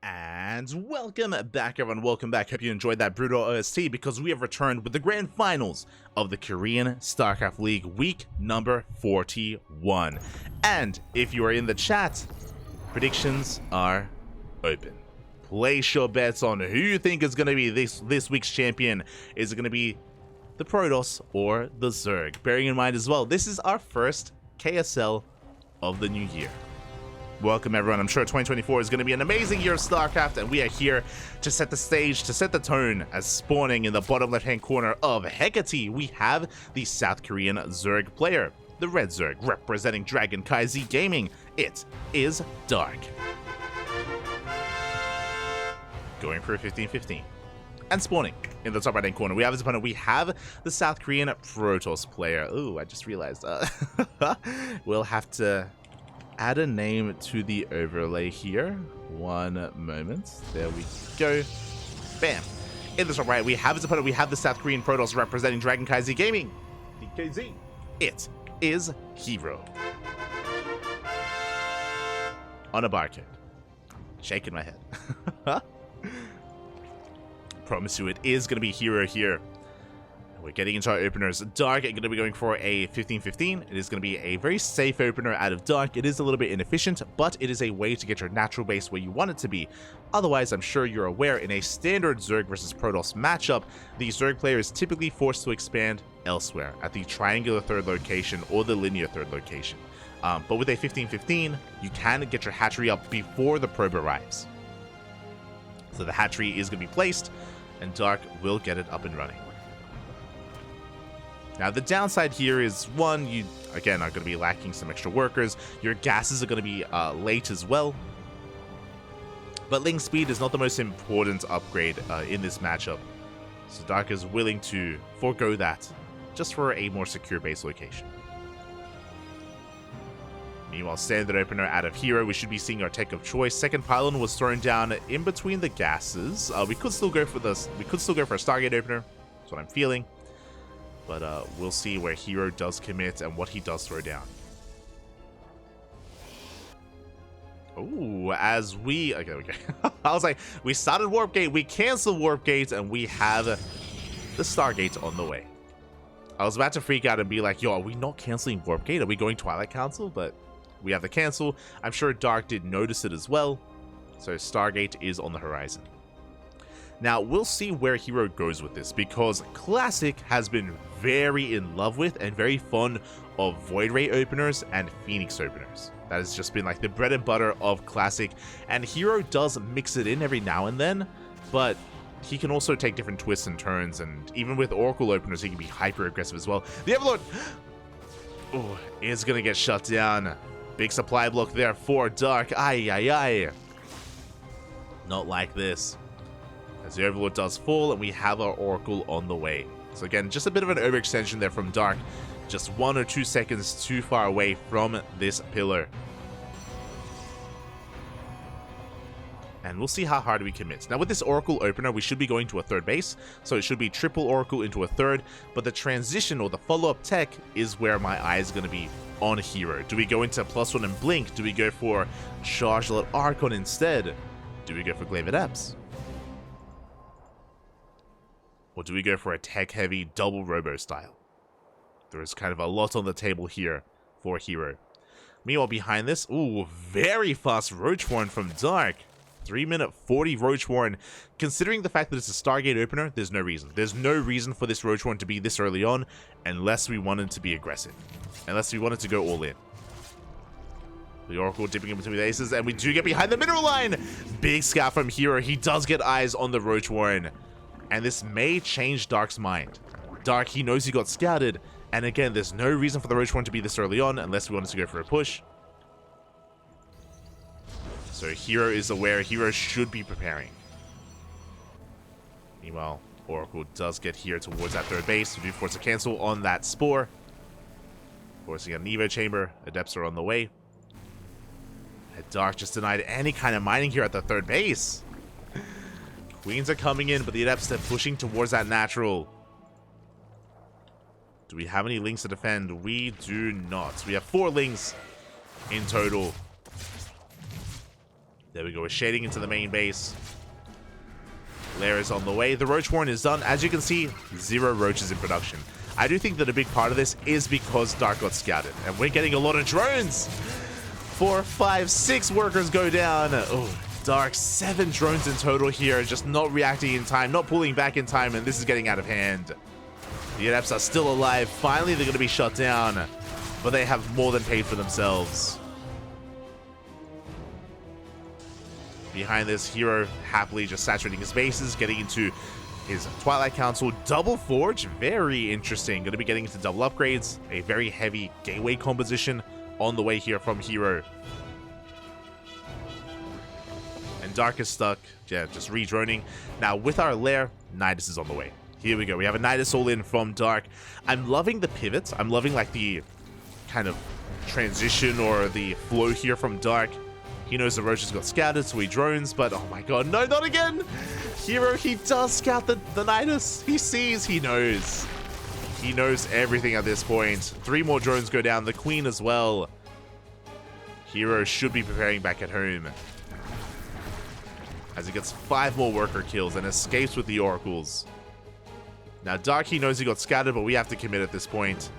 And welcome back, everyone. Welcome back. Hope you enjoyed that brutal OST because we have returned with the grand finals of the Korean StarCraft League week number 41. And if you are in the chat, predictions are open. Place your bets on who you think is going to be this week's champion. Is it going to be the Protoss or the Zerg? Bearing in mind as well, this is our first KSL of the new year. Welcome, everyone. I'm sure 2024 is going to be an amazing year of StarCraft, and we are here to set the stage, to set the tone. As spawning in the bottom left-hand corner of Hecate, we have the South Korean Zerg player, the Red Zerg, representing CranKy Gaming. It is Dark. Going for a 15-15. And spawning in the top right-hand corner, we have his opponent. We have the South Korean Protoss player. Ooh, I just realized we'll have to add a name to the overlay here. One moment. There we go. Bam. In the top right, we have his opponent. We have the South Korean Protoss representing CranKy Gaming. DKZ. It is herO. On a barcode. Shaking my head. Promise you, it is going to be herO here. We're getting into our openers. Dark are going to be going for a 15-15. It is going to be a very safe opener out of Dark. It is a little bit inefficient, but it is a way to get your natural base where you want it to be. Otherwise, I'm sure you're aware, in a standard Zerg versus Protoss matchup, the Zerg player is typically forced to expand elsewhere, at the triangular third location or the linear third location. But with a 15-15, you can get your hatchery up before the probe arrives. So the hatchery is going to be placed, and Dark will get it up and running. Now, the downside here is, one, you, again, are going to be lacking some extra workers. Your gases are going to be late as well. But link speed is not the most important upgrade in this matchup. So Dark is willing to forego that just for a more secure base location. Meanwhile, standard opener out of herO, we should be seeing our tech of choice. Second pylon was thrown down in between the gases. We could still go for this. We could still go for a Stargate opener. That's what I'm feeling. But we'll see where herO does commit and what he does throw down. Oh, as we... Okay. I was like, we started Warp Gate, we canceled Warp Gate, and we have the Stargate on the way. I was about to freak out and be like, yo, are we not canceling Warp Gate? Are we going Twilight Council? But we have the cancel. I'm sure Dark did notice it as well. So Stargate is on the horizon. Now, we'll see where herO goes with this, because Classic has been very in love with and very fond of Void Ray openers and Phoenix openers. That has just been like the bread and butter of Classic, and herO does mix it in every now and then, but he can also take different twists and turns, and even with Oracle openers, he can be hyper aggressive as well. The Overlord is going to get shut down. Big supply block there for Dark. Aye. Not like this. As the Overlord does fall, and we have our Oracle on the way. So again, just a bit of an overextension there from Dark. Just 1 or 2 seconds too far away from this pillar. And we'll see how hard we commit. Now with this Oracle opener, we should be going to a third base. So it should be triple Oracle into a third. But the transition or the follow-up tech is where my eye is going to be on herO. Do we go into +1 and Blink? Do we go for Chargelet Archon instead? Do we go for Glaive Adepts? Or do we go for a tech-heavy double robo style? There is kind of a lot on the table here for herO. Meanwhile, behind this, ooh, very fast Roach Warren from Dark. 3-minute 40 Roach Warren. Considering the fact that it's a Stargate opener, there's no reason. There's no reason for this Roach Warren to be this early on, unless we wanted to be aggressive. Unless we wanted to go all in. The Oracle dipping in between the aces, and we do get behind the mineral line! Big scout from herO. He does get eyes on the Roach Warren. And this may change Dark's mind. Dark, he knows he got scouted. And again, there's no reason for the Roach Warren to be this early on unless we wanted to go for a push. So herO is aware. herO should be preparing. Meanwhile, Oracle does get here towards that third base. We do force a cancel on that Spore. Forcing a Nevo Chamber. Adepts are on the way. And Dark just denied any kind of mining here at the third base. Queens are coming in, but the Adepts are pushing towards that natural. Do we have any links to defend? We do not. We have 4 links in total. There we go. We're shading into the main base. Lair is on the way. The Roach Warren is done. As you can see, 0 roaches in production. I do think that a big part of this is because Dark got scouted. And we're getting a lot of drones. 4, 5, 6 workers go down. Oh, Dark, 7 drones in total here. Just not reacting in time, not pulling back in time. And this is getting out of hand. The Adepts are still alive. Finally, they're going to be shut down. But they have more than paid for themselves. Behind this, herO happily just saturating his bases, getting into his Twilight Council. Double Forge, very interesting. Going to be getting into double upgrades. A very heavy gateway composition on the way here from herO. And Dark is stuck. Yeah, just redroning. Now, with our Lair, Nidus is on the way. Here we go. We have a Nidus all in from Dark. I'm loving the pivots. I'm loving, like, the kind of transition or the flow here from Dark. He knows the roaches got scouted, so he drones, but oh my god, no, not again! herO, he does scout the Nidus. He sees, he knows. He knows everything at this point. 3 more drones go down, the Queen as well. herO should be preparing back at home. As he gets 5 more worker kills and escapes with the Oracles. Now, Dark, he knows he got scouted, but we have to commit at this point.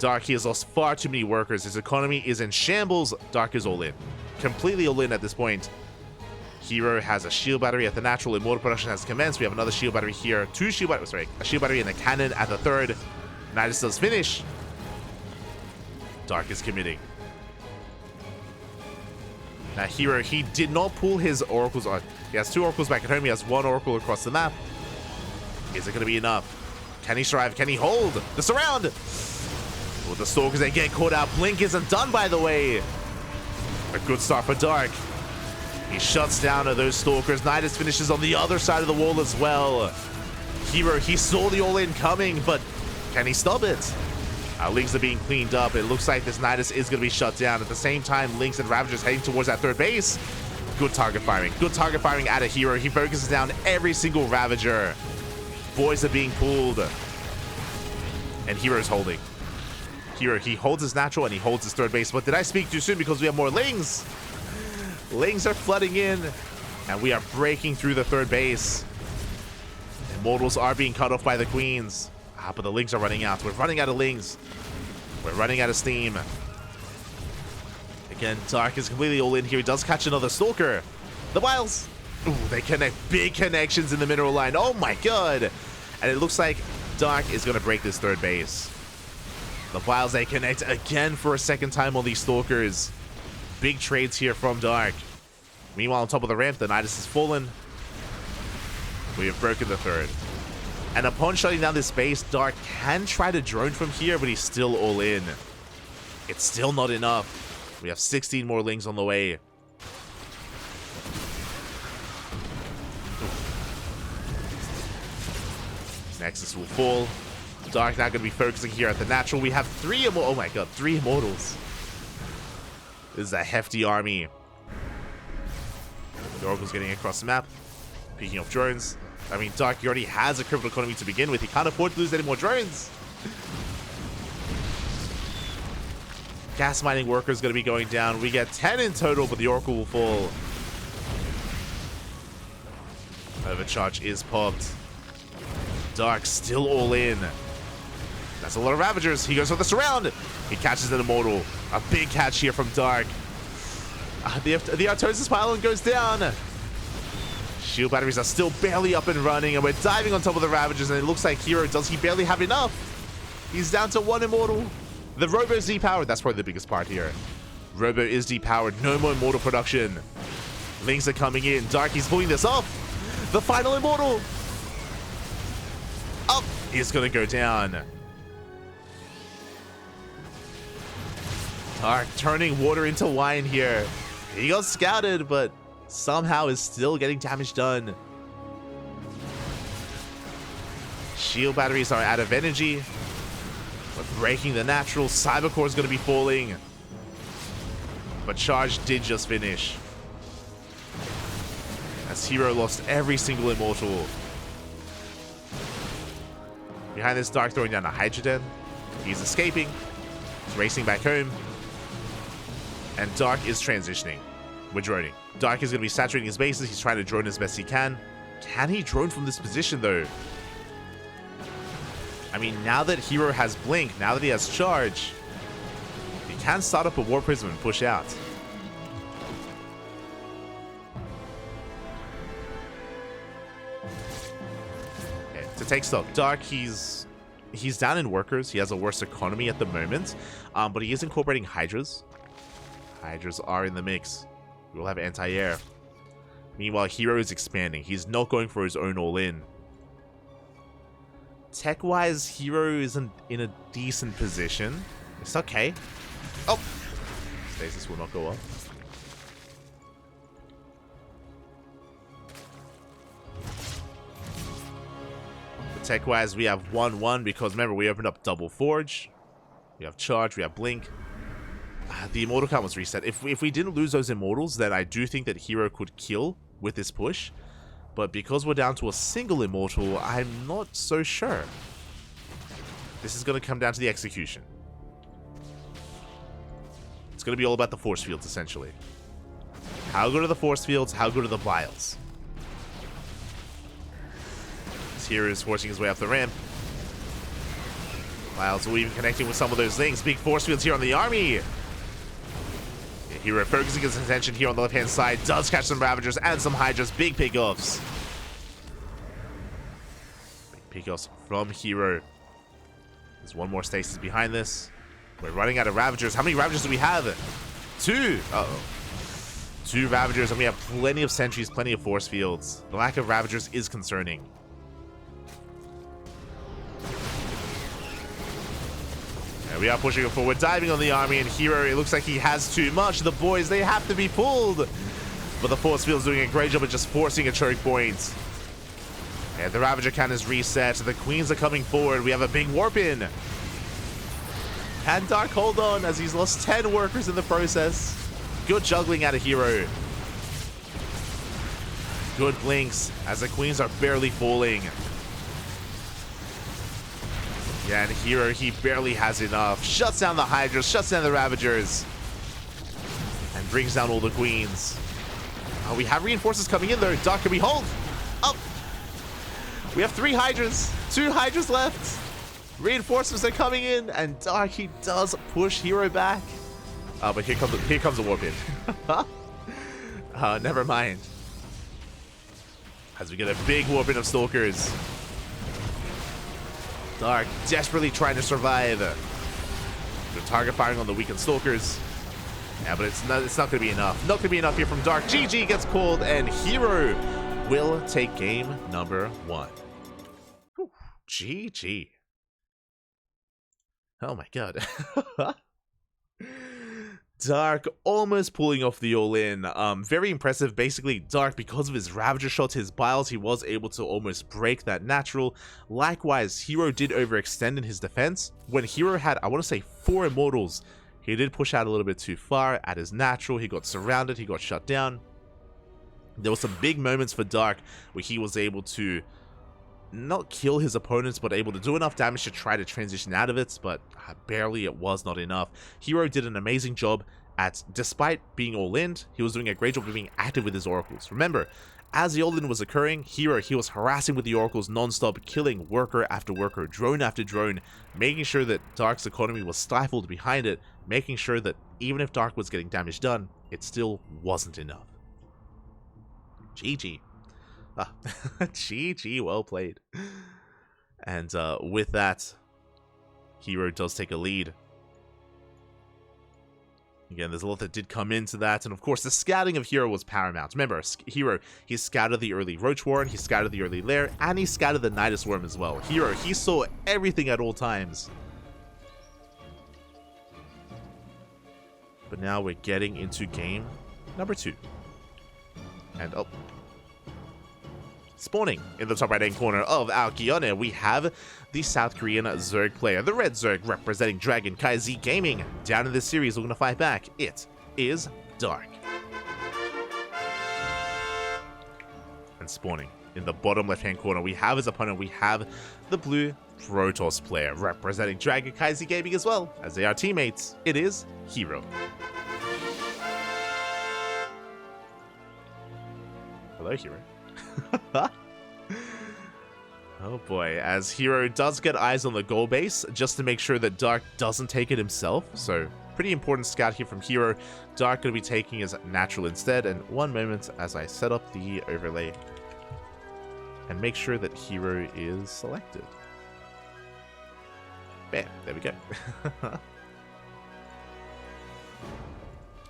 Dark, he has lost far too many workers. His economy is in shambles. Dark is all in. Completely all in at this point. herO has a shield battery at the natural. Immortal production has commenced. We have another shield battery here. 2 shield batteries, sorry. A shield battery and a cannon at the 3rd. Nidus does finish. Dark is committing. Now, herO, he did not pull his oracles on. He has 2 oracles back at home. He has 1 oracle across the map. Is it going to be enough? Can he survive? Can he hold the surround? Well, the Stalkers, they get caught out. Blink isn't done, by the way. A good start for Dark. He shuts down those Stalkers. Nidus finishes on the other side of the wall as well. herO, he saw the all-in coming, but can he stop it? Our Links are being cleaned up. It looks like this Nidus is going to be shut down. At the same time, Links and Ravagers heading towards that 3rd base. Good target firing. Good target firing out of herO. He focuses down every single Ravager. Boys are being pulled. And herO's holding. herO, he holds his natural and he holds his 3rd base. But did I speak too soon because we have more Lings? Lings are flooding in. And we are breaking through the 3rd base. Immortals are being cut off by the Queens. But the Lings are running out. We're running out of Lings. We're running out of steam. Again, Dark is completely all in here. He does catch another Stalker. The Wiles. Ooh, they connect. Big connections in the mineral line. Oh my god. And it looks like Dark is going to break this 3rd base. The Wiles, they connect again for a 2nd time on these Stalkers. Big trades here from Dark. Meanwhile, on top of the ramp, the Nidus has fallen. We have broken the 3rd. And upon shutting down this base, Dark can try to drone from here, but he's still all in. It's still not enough. We have 16 more Lings on the way. Nexus will fall. Dark now going to be focusing here at the natural. We have 3 Immortals. Oh my god, 3 Immortals. This is a hefty army. The Oracle's getting across the map. Picking off drones. I mean, Dark, he already has a critical economy to begin with. He can't afford to lose any more drones. Gas mining workers going to be going down. We get 10 in total, but the Oracle will fall. Overcharge is popped. Dark still all in. That's a lot of Ravagers. He goes for the surround. He catches an Immortal. A big catch here from Dark. The Artosis pylon goes down. Shield batteries are still barely up and running, and we're diving on top of the Ravagers, and it looks like herO, does he barely have enough? He's down to 1 Immortal. The Robo is depowered. That's probably the biggest part here. Robo is depowered. No more Immortal production. Lings are coming in. Dark, he's pulling this off. The final Immortal. Up. He's going to go down. Dark turning water into wine here. He got scouted, but somehow is still getting damage done. Shield batteries are out of energy. We're breaking the natural. Cybercore is going to be falling. But charge did just finish. As herO lost every single Immortal. Behind this, Dark throwing down a Hydrogen. He's escaping. He's racing back home. And Dark is transitioning. We're droning. Dark is going to be saturating his bases. He's trying to drone as best he can. Can he drone from this position, though? I mean, now that herO has Blink, now that he has Charge, he can start up a War Prism and push out. Okay, to take stock, Dark, he's down in workers. He has a worse economy at the moment, but he is incorporating Hydras. Hydras are in the mix. We will have anti-air. Meanwhile, herO is expanding. He's not going for his own all-in. Tech-wise, herO isn't in a decent position. It's okay. Oh! Stasis will not go up. Tech-wise, we have 1-1 because, remember, we opened up double Forge. We have Charge, we have Blink. The Immortal count was reset. If we didn't lose those Immortals, then I do think that herO could kill with this push. But because we're down to a single Immortal, I'm not so sure. This is going to come down to the execution. It's going to be all about the force fields, essentially. How good are the force fields? How good are the vials? herO is forcing his way up the ramp. Vials will even connecting with some of those things. Big force fields here on the army. herO focusing his attention here on the left-hand side. Does catch some Ravagers and some Hydras. Big pickoffs. Big pickoffs from herO. There's one more stasis behind this. We're running out of Ravagers. How many Ravagers do we have? 2. Uh-oh. 2 Ravagers, and we have plenty of sentries, plenty of force fields. The lack of Ravagers is concerning. And we are pushing it forward, diving on the army, and herO, it looks like he has too much. The boys, they have to be pulled. But the force field's doing a great job of just forcing a choke point. And the Ravager count is reset. The Queens are coming forward. We have a big warp in. Can Dark hold on as he's lost 10 workers in the process? Good juggling out of herO. Good blinks as the Queens are barely falling. Yeah, and herO, he barely has enough. Shuts down the Hydras, shuts down the Ravagers. And brings down all the Queens. Oh, we have reinforcements coming in though. Dark, can we hold? Oh! We have 3 Hydras. 2 Hydras left. Reinforcements are coming in, and Dark, he does push herO back. But here comes a warp in. Never mind. As we get a big warp in of Stalkers. Dark desperately trying to survive. Good target firing on the weakened Stalkers. Yeah, but it's not going to be enough. Not going to be enough here from Dark. GG gets called, and herO will take game number 1. Whew. GG. Oh my god. Dark almost pulling off the all-in. Very impressive. Basically, Dark, because of his Ravager shots, his biles, he was able to almost break that natural. Likewise, herO did overextend in his defense. When herO had, I want to say, 4 Immortals, he did push out a little bit too far at his natural. He got surrounded, he got shut down. There were some big moments for Dark where he was able to not kill his opponents, but able to do enough damage to try to transition out of it, but barely, it was not enough. herO did an amazing job at, despite being all-in, he was doing a great job of being active with his oracles. Remember, as the all-in was occurring, herO, he was harassing with the oracles non-stop, killing worker after worker, drone after drone, making sure that Dark's economy was stifled behind it, making sure that even if Dark was getting damage done, it still wasn't enough. GG. GG, well played. And with that, herO does take a lead. Again, there's a lot that did come into that, and of course the scouting of herO was paramount. Remember, herO, he scouted the early Roach Warren, he scouted the early Lair, and he scouted the Nidus Worm as well. herO, he saw everything at all times. But now we're getting into game number 2. And oh, spawning in the top right-hand corner of our Kione, we have the South Korean Zerg player, the Red Zerg, representing CranKy Gaming. Down in this series, we're going to fight back. It is Dark. And spawning in the bottom left-hand corner, we have his opponent. We have the blue Protoss player, representing CranKy Gaming as well, as they are teammates. It is herO. Hello, herO. Oh boy, as herO does get eyes on the goal base, just to make sure that Dark doesn't take it himself. So, pretty important scout here from herO. Dark going to be taking his natural instead. And one moment as I set up the overlay and make sure that herO is selected. Bam, there we go.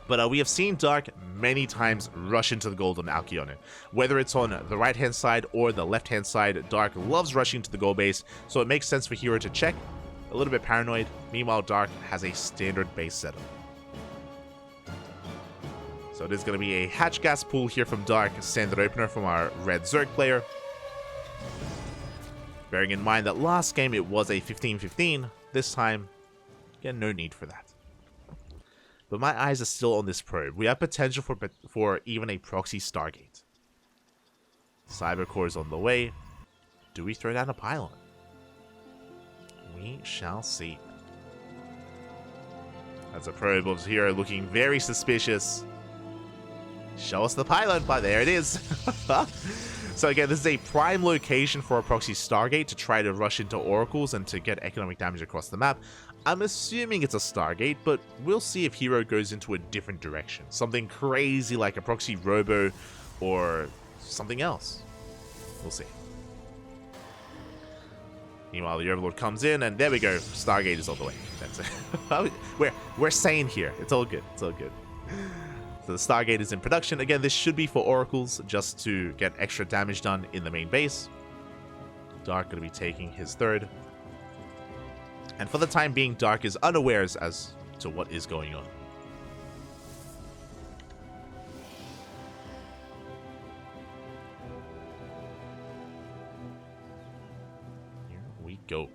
But we have seen Dark many times rush into the gold on Alkyone. Whether it's on the right-hand side or the left-hand side, Dark loves rushing to the gold base, so it makes sense for herO to check. A little bit paranoid. Meanwhile, Dark has a standard base setup. So it is going to be a hatch gas pool here from Dark, standard opener from our red Zerg player. Bearing in mind that last game it was a 15-15, this time, again, no need for that. But my eyes are still on this probe. We have potential for even a proxy Stargate. Cybercore is on the way. Do we throw down a pylon? We shall see. That's a probe of herO looking very suspicious. Show us the pylon, but there it is. So again, this is a prime location for a proxy Stargate to try to rush into oracles and to get economic damage across the map. I'm assuming it's a Stargate, but we'll see if herO goes into a different direction. Something crazy like a proxy robo or something else. We'll see. Meanwhile, the Overlord comes in, and there we go. Stargate is all the way. That's it. we're sane here. It's all good. It's all good. So the Stargate is in production. Again, this should be for oracles, just to get extra damage done in the main base. Dark going to be taking his third. And for the time being, Dark is unawares as to what is going on. Here we go.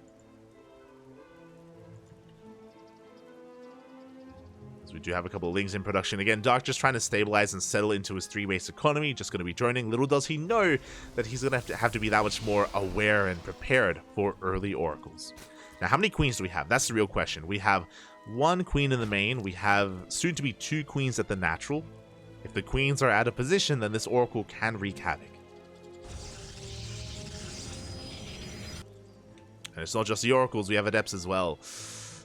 We do have a couple of Lings in production. Again, Dark just trying to stabilize and settle into his 3-base economy. Just going to be joining. Little does he know that he's going to have to be that much more aware and prepared for early oracles. Now, how many queens do we have? That's the real question. We have 1 queen in the main. We have soon to be 2 queens at the natural. If the queens are out of position, then this oracle can wreak havoc. And it's not just the oracles. We have adepts as well.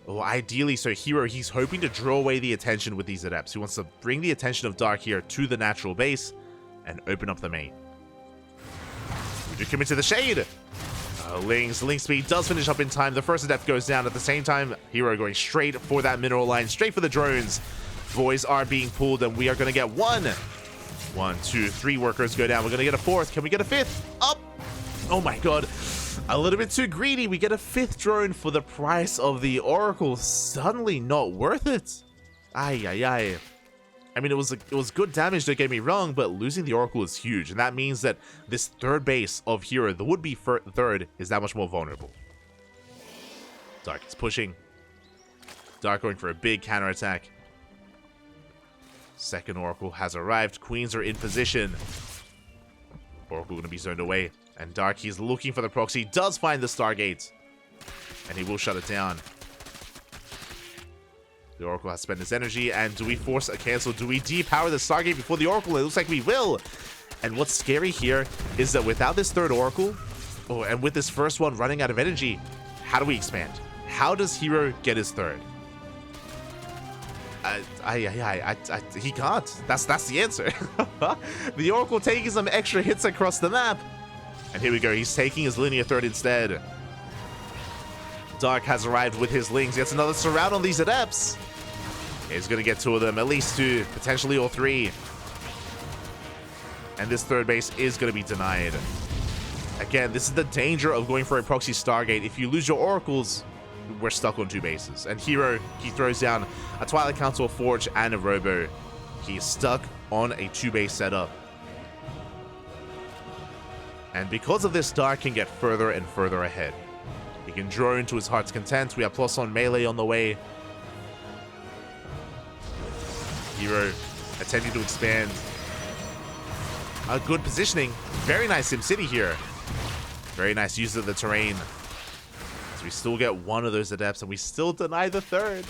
Oh, ideally, so herO, he's hoping to draw away the attention with these adepts. He wants to bring the attention of Dark here to the natural base and open up the main. We do commit to the shade. Lings speed does finish up in time. The first adept goes down. At the same time, herO going straight for that mineral line, straight for the drones. Boys are being pulled, and we are going to get 1, 2, 3 workers go down. We're going to get a 4th. Can we get a 5th? Up! Oh my god. A little bit too greedy. We get a 5th drone for the price of the Oracle. Suddenly not worth it. Ay, ay, ay. I mean, it was good damage, don't get me wrong, but losing the Oracle is huge. And that means that this 3rd base of herO, the would-be 3rd, is that much more vulnerable. Dark is pushing. Dark going for a big counterattack. 2nd Oracle has arrived. Queens are in position. Oracle going to be zoned away. And Dark, he's looking for the proxy, does find the Stargate. And he will shut it down. The Oracle has spent his energy, and do we force a cancel? Do we depower the Stargate before the Oracle? It looks like we will. And what's scary here is that without this 3rd Oracle, and with this first one running out of energy, how do we expand? How does herO get his 3rd? He can't. That's the answer. The Oracle taking some extra hits across the map. And here we go, he's taking his linear 3rd instead. Dark has arrived with his Lings. Gets another surround on these adepts. He's going to get 2 of them, at least 2, potentially all 3. And this 3rd base is going to be denied. Again, this is the danger of going for a proxy Stargate. If you lose your oracles, we're stuck on 2 bases. And herO, he throws down a Twilight Council, a Forge, and a Robo. He is stuck on a 2-base setup. And because of this, Dark can get further and further ahead. He can draw into his heart's content. We have plus on melee on the way. herO attempting to expand. A good positioning. Very nice SimCity here. Very nice use of the terrain. So we still get 1 of those adepts, and we still deny the 3rd.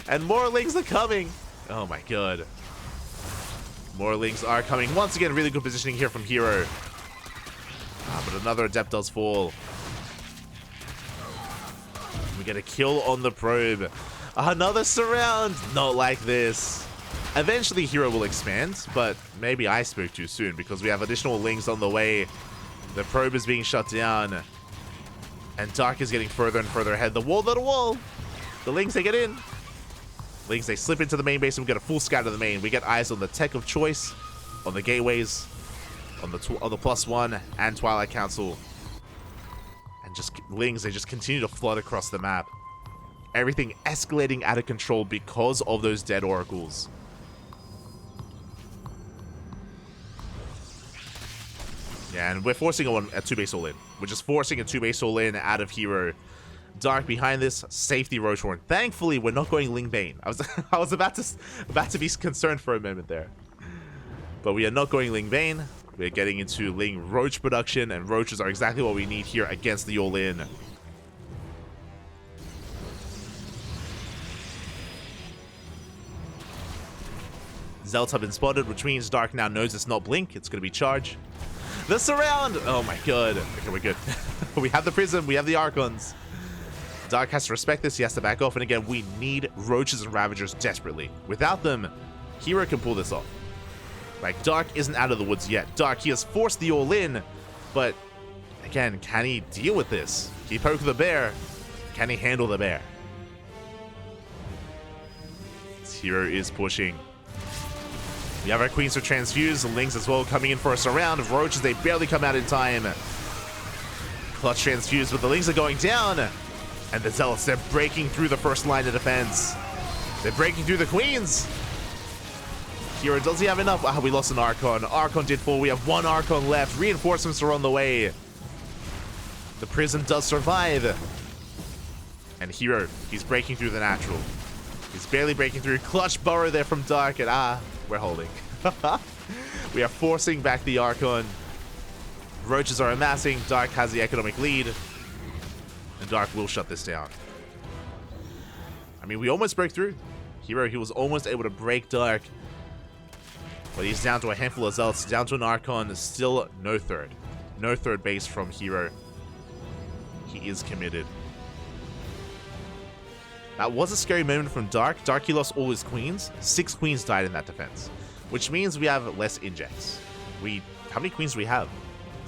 And more Lings are coming. Oh my god. More Lings are coming. Once again, really good positioning here from herO. But another Adept does fall. We get a kill on the probe. Another surround. Not like this. Eventually, herO will expand, but maybe I spoke too soon because we have additional Lings on the way. The probe is being shut down. And Dark is getting further and further ahead. The wall, not a wall. The Lings, they get in. Lings, they slip into the main base and we get a full scout of the main. We get eyes on the tech of choice, on the gateways, on the +1 and Twilight Council. And just Lings, they just continue to flood across the map. Everything escalating out of control because of those dead oracles. Yeah, and we're forcing a 2-base all-in. We're just forcing a 2-base all-in out of herO. Dark behind this, safety Rotorn. Thankfully, we're not going Ling Bane. I was about to be concerned for a moment there. But we are not going Ling Bane. We're getting into Ling Roach production, and Roaches are exactly what we need here against the all-in. Zealots have been spotted, which means Dark now knows it's not Blink. It's going to be Charge. The surround! Oh my god. Okay, we're good. We have the Prism. We have the Archons. Dark has to respect this. He has to back off. And again, we need Roaches and Ravagers desperately. Without them, herO can pull this off. Like, Dark isn't out of the woods yet. Dark, he has forced the all-in. But, again, can he deal with this? Can he poke the bear? Can he handle the bear? herO is pushing. We have our Queens to transfuse. The Lings as well coming in for a surround. Roaches, they barely come out in time. Clutch transfuse, but the Lings are going down. And the Zealots, they're breaking through the first line of defense. They're breaking through the Queens. herO, does he have enough? Ah, we lost an Archon. Archon did fall. We have one Archon left. Reinforcements are on the way. The Prism does survive. And herO, he's breaking through the natural. He's barely breaking through. Clutch burrow there from Dark, and we're holding. We are forcing back the Archon. Roaches are amassing. Dark has the economic lead. And Dark will shut this down. I mean, we almost broke through. herO, he was almost able to break Dark. But he's down to a handful of Zealots, down to an Archon. Still no third. No third base from herO. He is committed. That was a scary moment from Dark. Dark, he lost all his Queens. 6 Queens died in that defense. Which means we have less injects. How many Queens do we have?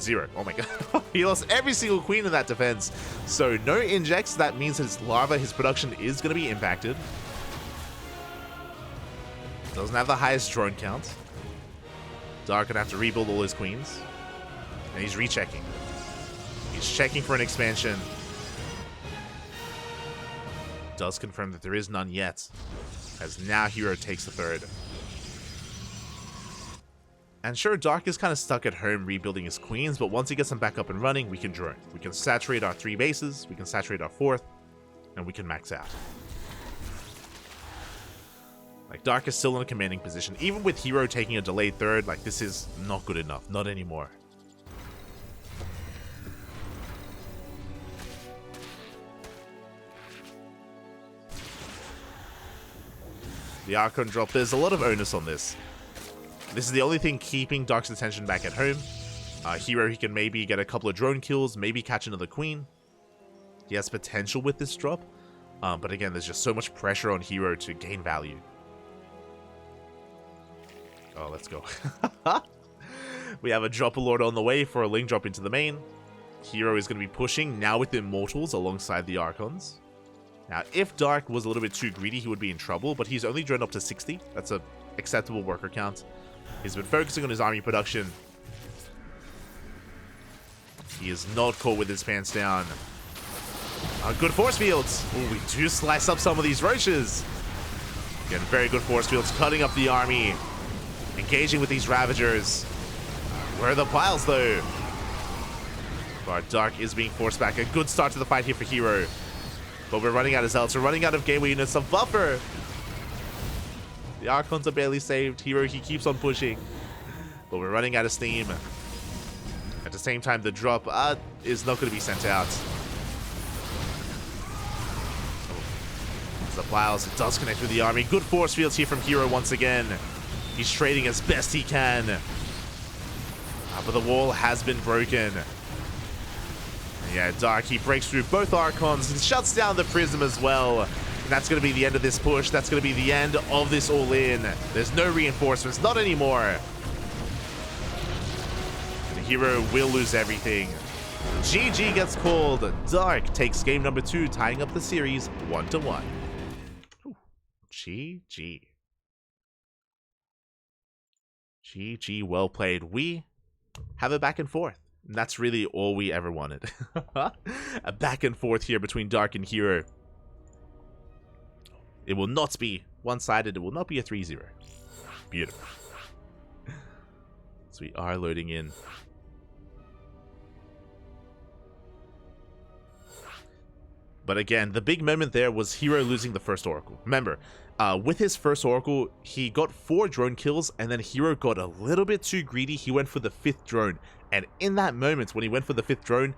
0. Oh my god. He lost every single Queen in that defense. So no injects. That means his Larva, his production is going to be impacted. Doesn't have the highest drone count. Dark gonna have to rebuild all his Queens. And he's rechecking. He's checking for an expansion. Does confirm that there is none yet, as now herO takes the third. And sure, Dark is kind of stuck at home rebuilding his Queens, but once he gets them back up and running, we can drone. We can saturate our 3 bases, we can saturate our 4th, and we can max out. Like, Dark is still in a commanding position. Even with herO taking a delayed third, like, this is not good enough. Not anymore. The Archon drop, there's a lot of onus on this. This is the only thing keeping Dark's attention back at home. herO, he can maybe get a couple of drone kills, maybe catch another Queen. He has potential with this drop. But again, there's just so much pressure on herO to gain value. Oh, let's go. We have a Dropper Lord on the way for a Ling drop into the main. herO is going to be pushing, now with Immortals alongside the Archons. Now, if Dark was a little bit too greedy, he would be in trouble, but he's only droned up to 60. That's an acceptable worker count. He's been focusing on his army production. He is not caught with his pants down. Good force fields. Ooh, we do slice up some of these Roaches. Again, very good force fields, cutting up the army. Engaging with these Ravagers. Where are the piles, though? But Dark is being forced back. A good start to the fight here for herO. But we're running out of Zealots. We're running out of gateway units of buffer. The Archons are barely saved. herO, he keeps on pushing. But we're running out of steam. At the same time, the drop is not going to be sent out. The piles, it does connect with the army. Good force fields here from herO once again. He's trading as best he can. But the wall has been broken. Yeah, Dark, he breaks through both Archons and shuts down the Prism as well. And that's going to be the end of this push. That's going to be the end of this all-in. There's no reinforcements, not anymore. And herO will lose everything. GG gets called. Dark takes game number 2, tying up the series 1-1. GG. GG, well played. We have a back and forth. And that's really all we ever wanted. A back and forth here between Dark and herO. It will not be one-sided. It will not be a 3-0. Beautiful. So we are loading in. But again, the big moment there was herO losing the first Oracle. Remember, with his first Oracle, he got 4 drone kills, and then herO got a little bit too greedy. He went for the 5th drone. And in that moment, when he went for the 5th drone,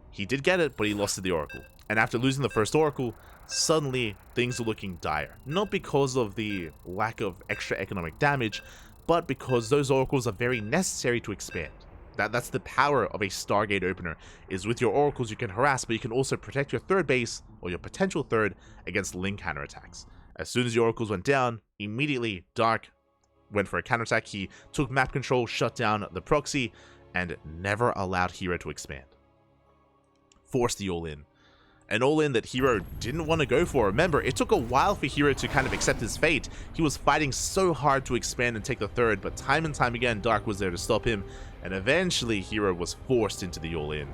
he did get it, but he lost to the Oracle. And after losing the first Oracle, suddenly things are looking dire. Not because of the lack of extra economic damage, but because those Oracles are very necessary to expand. That's the power of a Stargate opener, is with your Oracles you can harass, but you can also protect your third base, or your potential third, against Ling counterattacks. As soon as the Oracles went down, immediately Dark went for a counterattack. He took map control, shut down the proxy, and never allowed herO to expand. Forced the all-in. An all-in that herO didn't want to go for. Remember, it took a while for herO to kind of accept his fate. He was fighting so hard to expand and take the third, but time and time again, Dark was there to stop him, and eventually herO was forced into the all-in.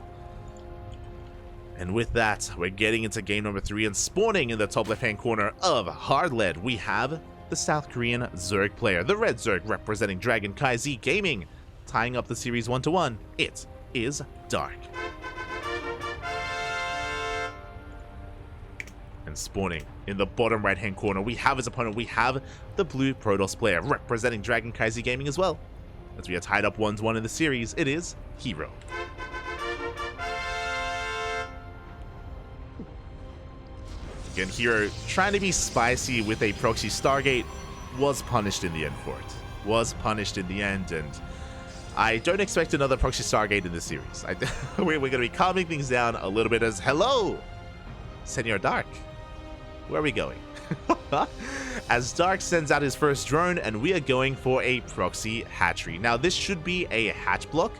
And with that, we're getting into game number 3, and spawning in the top left-hand corner of Hard Lead, we have the South Korean Zerg player, the Red Zerg representing CranKy Gaming. Tying up the series 1-1, it is Dark. And spawning in the bottom right-hand corner, we have his opponent. We have the blue Protoss player representing CranKy Gaming as well. As we are tied up 1-1 in the series, it is herO. Again, herO trying to be spicy with a proxy Stargate, was punished in the end for it. Was punished in the end, and I don't expect another proxy Stargate in this series. We're going to be calming things down a little bit as, hello, Senor Dark. Where are we going? As Dark sends out his first drone, and we are going for a proxy hatchery. Now, this should be a hatch block.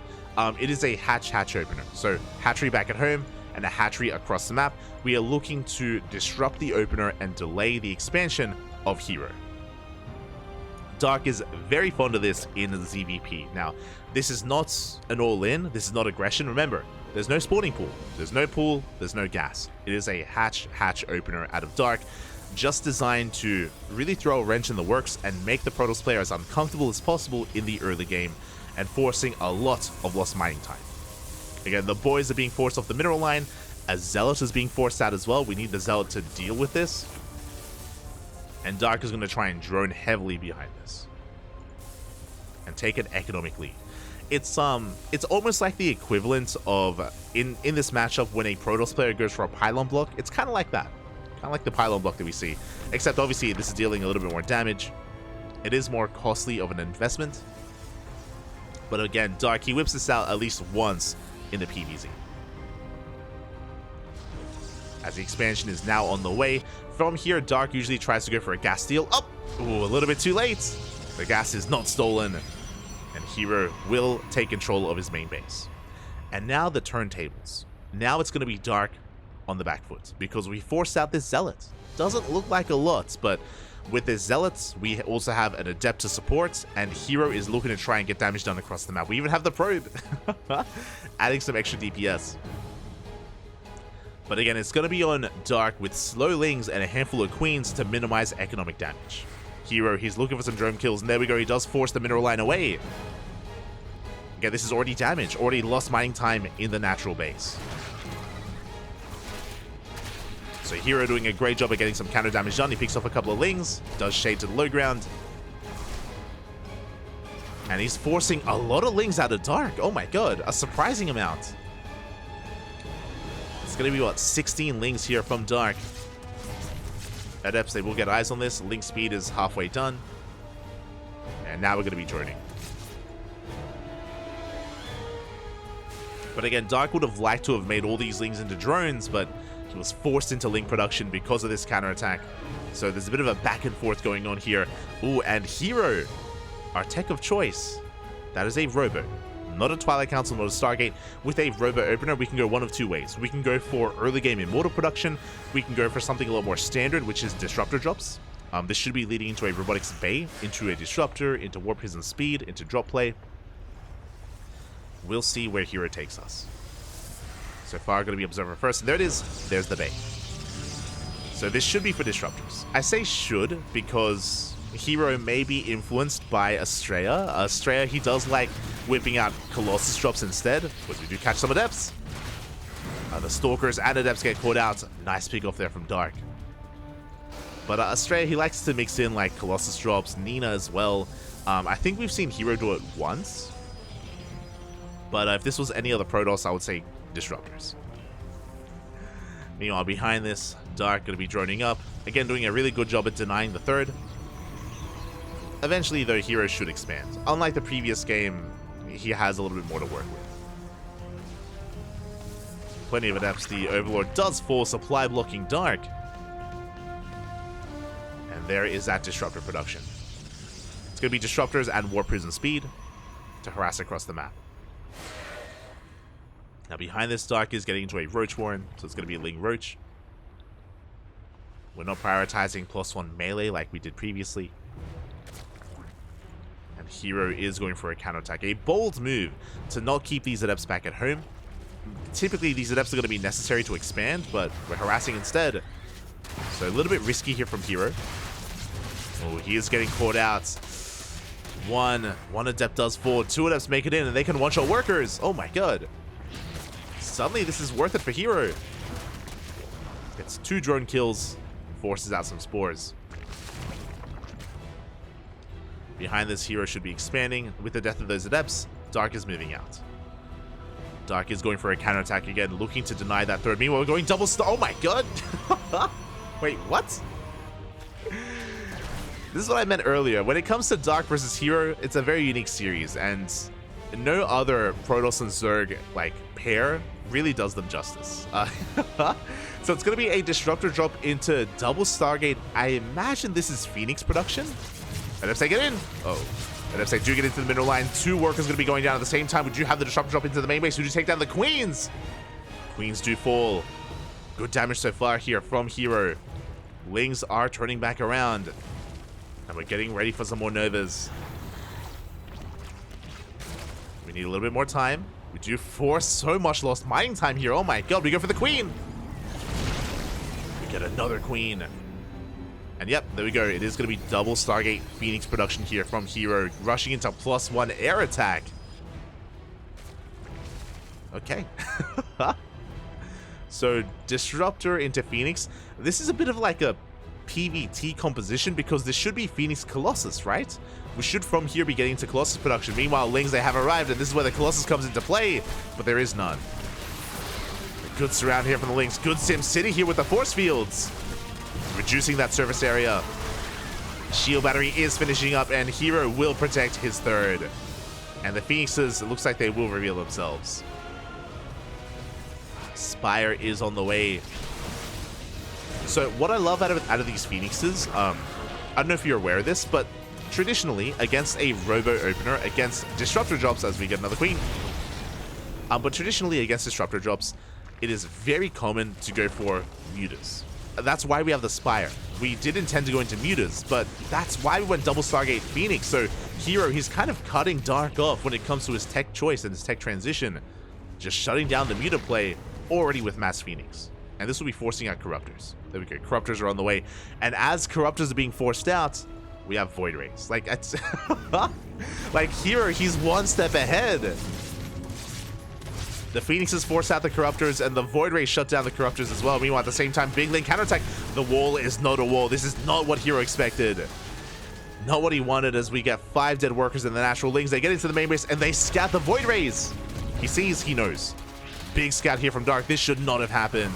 It is a hatch opener. So, hatchery back at home, and a hatchery across the map. We are looking to disrupt the opener and delay the expansion of herO. Dark is very fond of this in the ZVP. Now, this is not an all-in, this is not aggression. Remember, there's no spawning pool, there's no pool, there's no gas. It is a hatch opener out of Dark, just designed to really throw a wrench in the works and make the Protoss player as uncomfortable as possible in the early game, and forcing a lot of lost mining time. Again, the boys are being forced off the mineral line, a Zealot is being forced out as well. We need the Zealot to deal with this. And Dark is going to try and drone heavily behind this and take an economic lead. It's almost like the equivalent of in this matchup when a Protoss player goes for a pylon block. It's kind of like that, kind of like the pylon block that we see, except obviously this is dealing a little bit more damage. It is more costly of an investment, but again, Dark, he whips this out at least once in the PvZ. As the expansion is now on the way. From here, Dark usually tries to go for a gas steal. Oh, ooh, a little bit too late. The gas is not stolen, and herO will take control of his main base. And now the turntables. Now it's going to be Dark on the back foot, because we forced out this Zealot. Doesn't look like a lot, but with this Zealots, we also have an Adept to support, and herO is looking to try and get damage done across the map. We even have the Probe, adding some extra DPS. But again, it's going to be on Dark with slow Lings and a handful of Queens to minimize economic damage. herO, he's looking for some drone kills, and there we go, he does force the mineral line away. Again, this is already damage, already lost mining time in the natural base. So herO doing a great job of getting some counter damage done. He picks off a couple of Lings, does shade to the low ground. And he's forcing a lot of Lings out of Dark. Oh my god, a surprising amount. It's going to be, what, 16 Lings here from Dark. Adepts, they will get eyes on this. Link speed is halfway done. And now we're going to be droning. But again, Dark would have liked to have made all these Lings into drones, but he was forced into Ling production because of this counterattack. So there's a bit of a back and forth going on here. Ooh, and herO, our tech of choice. That is a Robo. Not a Twilight Council, not a Stargate. With a Robo opener, we can go one of two ways. We can go for early game Immortal production. We can go for something a lot more standard, which is Disruptor drops. This should be leading into a Robotics Bay, into a Disruptor, into Warp Prison Speed, into Drop Play. We'll see where herO takes us. So far, going to be Observer first. And there it is. There's the Bay. So this should be for Disruptors. I say should because herO may be influenced by Estrella. Estrella, he does like whipping out Colossus drops instead, but we do catch some Adepts. The Stalkers and Adepts get caught out. Nice pick off there from Dark. But Estrella, he likes to mix in like Colossus drops, Nina as well. I think we've seen herO do it once. But if this was any other Protoss, I would say Disruptors. Meanwhile, behind this, Dark going to be droning up. Again, doing a really good job at denying the third. Eventually, though, herO should expand. Unlike the previous game, he has a little bit more to work with. Plenty of Adepts. The Overlord does fall, supply blocking Dark. And there is that Disruptor production. It's going to be Disruptors and Warp Prison Speed to harass across the map. Now behind this, Dark is getting into a Roach Warren, so it's going to be a Ling Roach. We're not prioritizing +1 melee like we did previously. And herO is going for a counterattack. A bold move to not keep these Adepts back at home. Typically, these Adepts are going to be necessary to expand, but we're harassing instead. So a little bit risky here from herO. Oh, he is getting caught out. One Adept does fall. 2 Adepts make it in, and they can one-shot workers. Oh my god. Suddenly, this is worth it for herO. Gets 2 drone kills, forces out some spores. Behind this, herO should be expanding. With the death of those Adepts, Dark is moving out. Dark is going for a counterattack again, looking to deny that third. Meanwhile, we're going double star. Oh my god! Wait, what? This is what I meant earlier. When it comes to Dark versus herO, it's a very unique series, and no other Protoss and Zerg like pair really does them justice. So it's going to be a Disruptor drop into double Stargate. I imagine this is Phoenix production. Adepts get in. Oh, Adepts do get into the middle line. 2 workers going to be going down at the same time. Would you have the Disruptor drop into the main base? Would you take down the Queens? Queens do fall. Good damage so far here from herO. Lings are turning back around. And we're getting ready for some more Novas. We need a little bit more time. We do force so much lost mining time here. Oh my god, we go for the Queen. We get another Queen. And yep, there we go. It is going to be double Stargate Phoenix production here from herO. Rushing into +1 air attack. Okay. So, Disruptor into Phoenix. This is a bit of like a PvT composition because this should be Phoenix Colossus, right? We should from here be getting to Colossus production. Meanwhile, Lings, they have arrived, and this is where the Colossus comes into play, but there is none. Good surround here from the Lings. Good Sim City here with the force fields. Reducing that surface area. Shield battery is finishing up, and herO will protect his third. And the Phoenixes, it looks like they will reveal themselves. Spire is on the way. So what I love out of these Phoenixes, I don't know if you're aware of this, but traditionally, against a Robo opener, against Disruptor drops, as we get another Queen, but traditionally against Disruptor drops, it is very common to go for Mutas. That's why we have the Spire. We did intend to go into Mutas, but that's why we went double Stargate Phoenix. So herO, he's kind of cutting Dark off when it comes to his tech choice and his tech transition. Just shutting down the Muta play already with Mass Phoenix. And this will be forcing out Corruptors. There we go. Corruptors are on the way. And as Corruptors are being forced out, we have Void Rays. Like, it's like herO, he's one step ahead. The Phoenixes force out the Corruptors, and the Void Rays shut down the Corruptors as well. Meanwhile, at the same time, Big Ling counterattack. The wall is not a wall. This is not what herO expected. Not what he wanted, as we get 5 dead workers in the natural Lings. They get into the main base, and they scout the Void Rays. He sees, he knows. Big scout here from Dark. This should not have happened.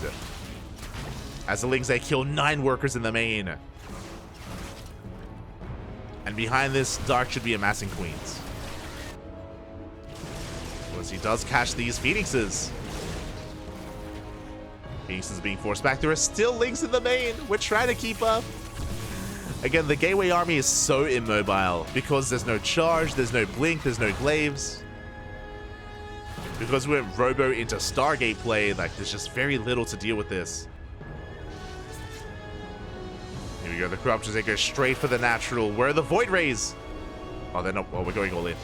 As the Lings, they kill 9 workers in the main. And behind this, Dark should be amassing queens. Once he does catch these Phoenixes. Phoenixes are being forced back. There are still Lings in the main. We're trying to keep up. Again, the Gateway army is so immobile because there's no charge, there's no blink, there's no glaives. Because we're robo into Stargate play, like there's just very little to deal with this. Here we go, the Corruptors, they go straight for the natural. Where are the Void Rays? Oh, they're not. Oh, we're going all in.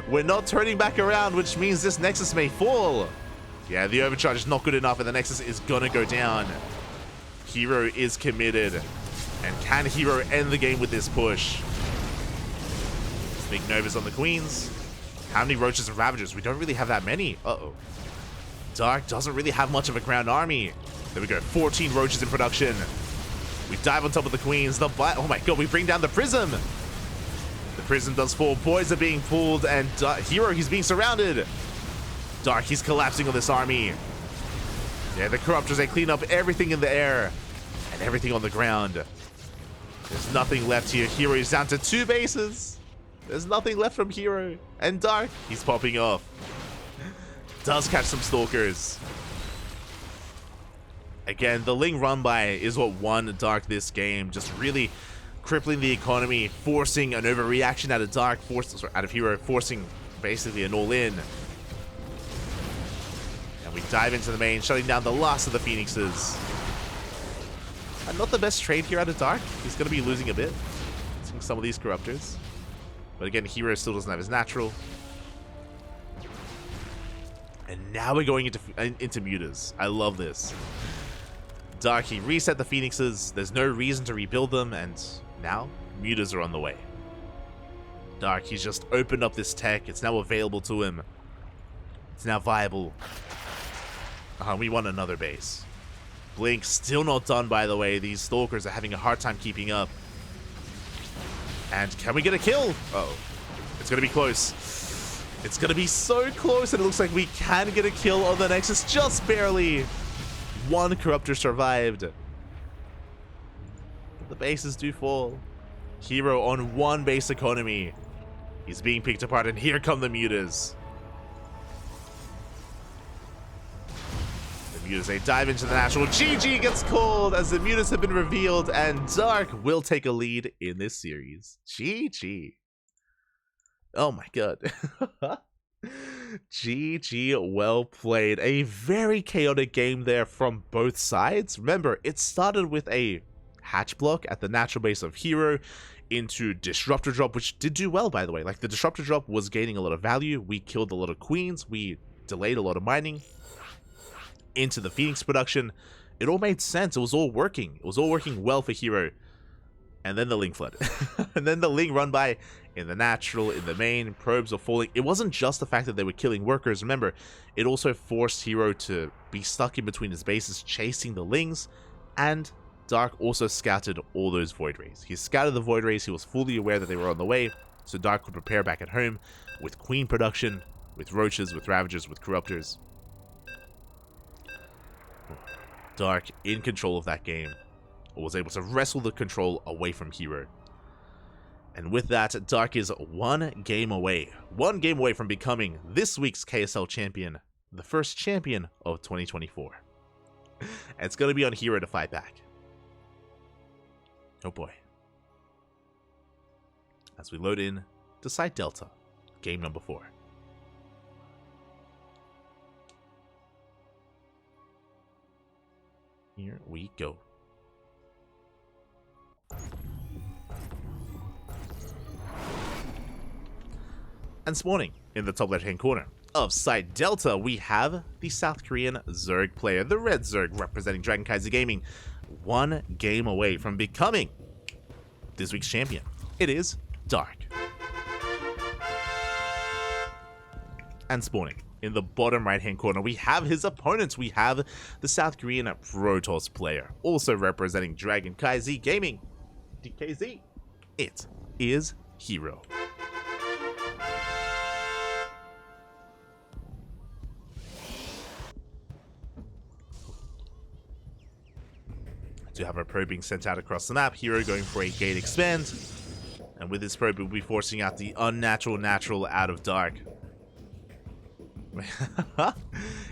We're not turning back around, which means this Nexus may fall. Yeah, the overcharge is not good enough, and the Nexus is gonna go down. herO is committed. And can herO end the game with this push? Big Novas on the Queens. How many Roaches and Ravagers? We don't really have that many. Uh-oh. Dark doesn't really have much of a ground army. There we go. 14 Roaches in production. We dive on top of the Queens. Oh my god, we bring down the Prism. The Prism does fall. Boys are being pulled, and herO, he's being surrounded. Dark, he's collapsing on this army. Yeah, the Corruptors, they clean up everything in the air and everything on the ground. There's nothing left here. herO is down to 2 bases. There's nothing left from herO. And Dark, he's popping off. Does catch some Stalkers. Again, the Ling run by is what won Dark this game. Just really crippling the economy, forcing an overreaction out of Dark, out of herO, forcing basically an all-in. And we dive into the main, shutting down the last of the Phoenixes. And not the best trade here out of Dark. He's going to be losing a bit. Losing some of these Corruptors. But again, herO still doesn't have his natural. And now we're going into mutas. I love this. Dark, he reset the Phoenixes. There's no reason to rebuild them. And now, mutas are on the way. Dark, he's just opened up this tech. It's now available to him. It's now viable. We want another base. Blink still not done, by the way. These Stalkers are having a hard time keeping up. And can we get a kill? Uh-oh. It's going to be close. It's going to be so close, and it looks like we can get a kill on the Nexus. Just barely. One Corruptor survived. The bases do fall. herO on 1 base economy. He's being picked apart, and here come the mutas. The mutas, they dive into the natural. GG gets called as the mutas have been revealed, and Dark will take a lead in this series. GG. Oh my god. GG, well played. A very chaotic game there from both sides. Remember, it started with a hatch block at the natural base of herO into Disruptor Drop, which did do well, by the way. Like, the Disruptor Drop was gaining a lot of value. We killed a lot of Queens. We delayed a lot of mining into the Phoenix production. It all made sense. It was all working. It was all working well for herO. And then the Ling flood. And then the Ling run by in the natural, in the main, probes are falling. It wasn't just the fact that they were killing workers. Remember, it also forced herO to be stuck in between his bases, chasing the Lings. And Dark also scouted all those Void Rays. He scouted the Void Rays. He was fully aware that they were on the way. So Dark could prepare back at home with Queen production, with Roaches, with Ravagers, with Corruptors. Dark in control of that game. Was able to wrestle the control away from herO. And with that, Dark is 1 game away. 1 game away from becoming this week's KSL champion. The first champion of 2024. And it's going to be on herO to fight back. Oh boy. As we load in to Site Delta. Game number 4. Here we go. And spawning in the top left-hand corner of Site Delta, we have the South Korean Zerg player, the Red Zerg, representing CranKy Gaming, 1 game away from becoming this week's champion. It is Dark. And spawning in the bottom right-hand corner, we have his opponents. We have the South Korean Protoss player, also representing CranKy Gaming, DKZ. It is herO. To have our probe being sent out across the map, herO going for a gate expand. And with this probe, we'll be forcing out the unnatural natural out of Dark.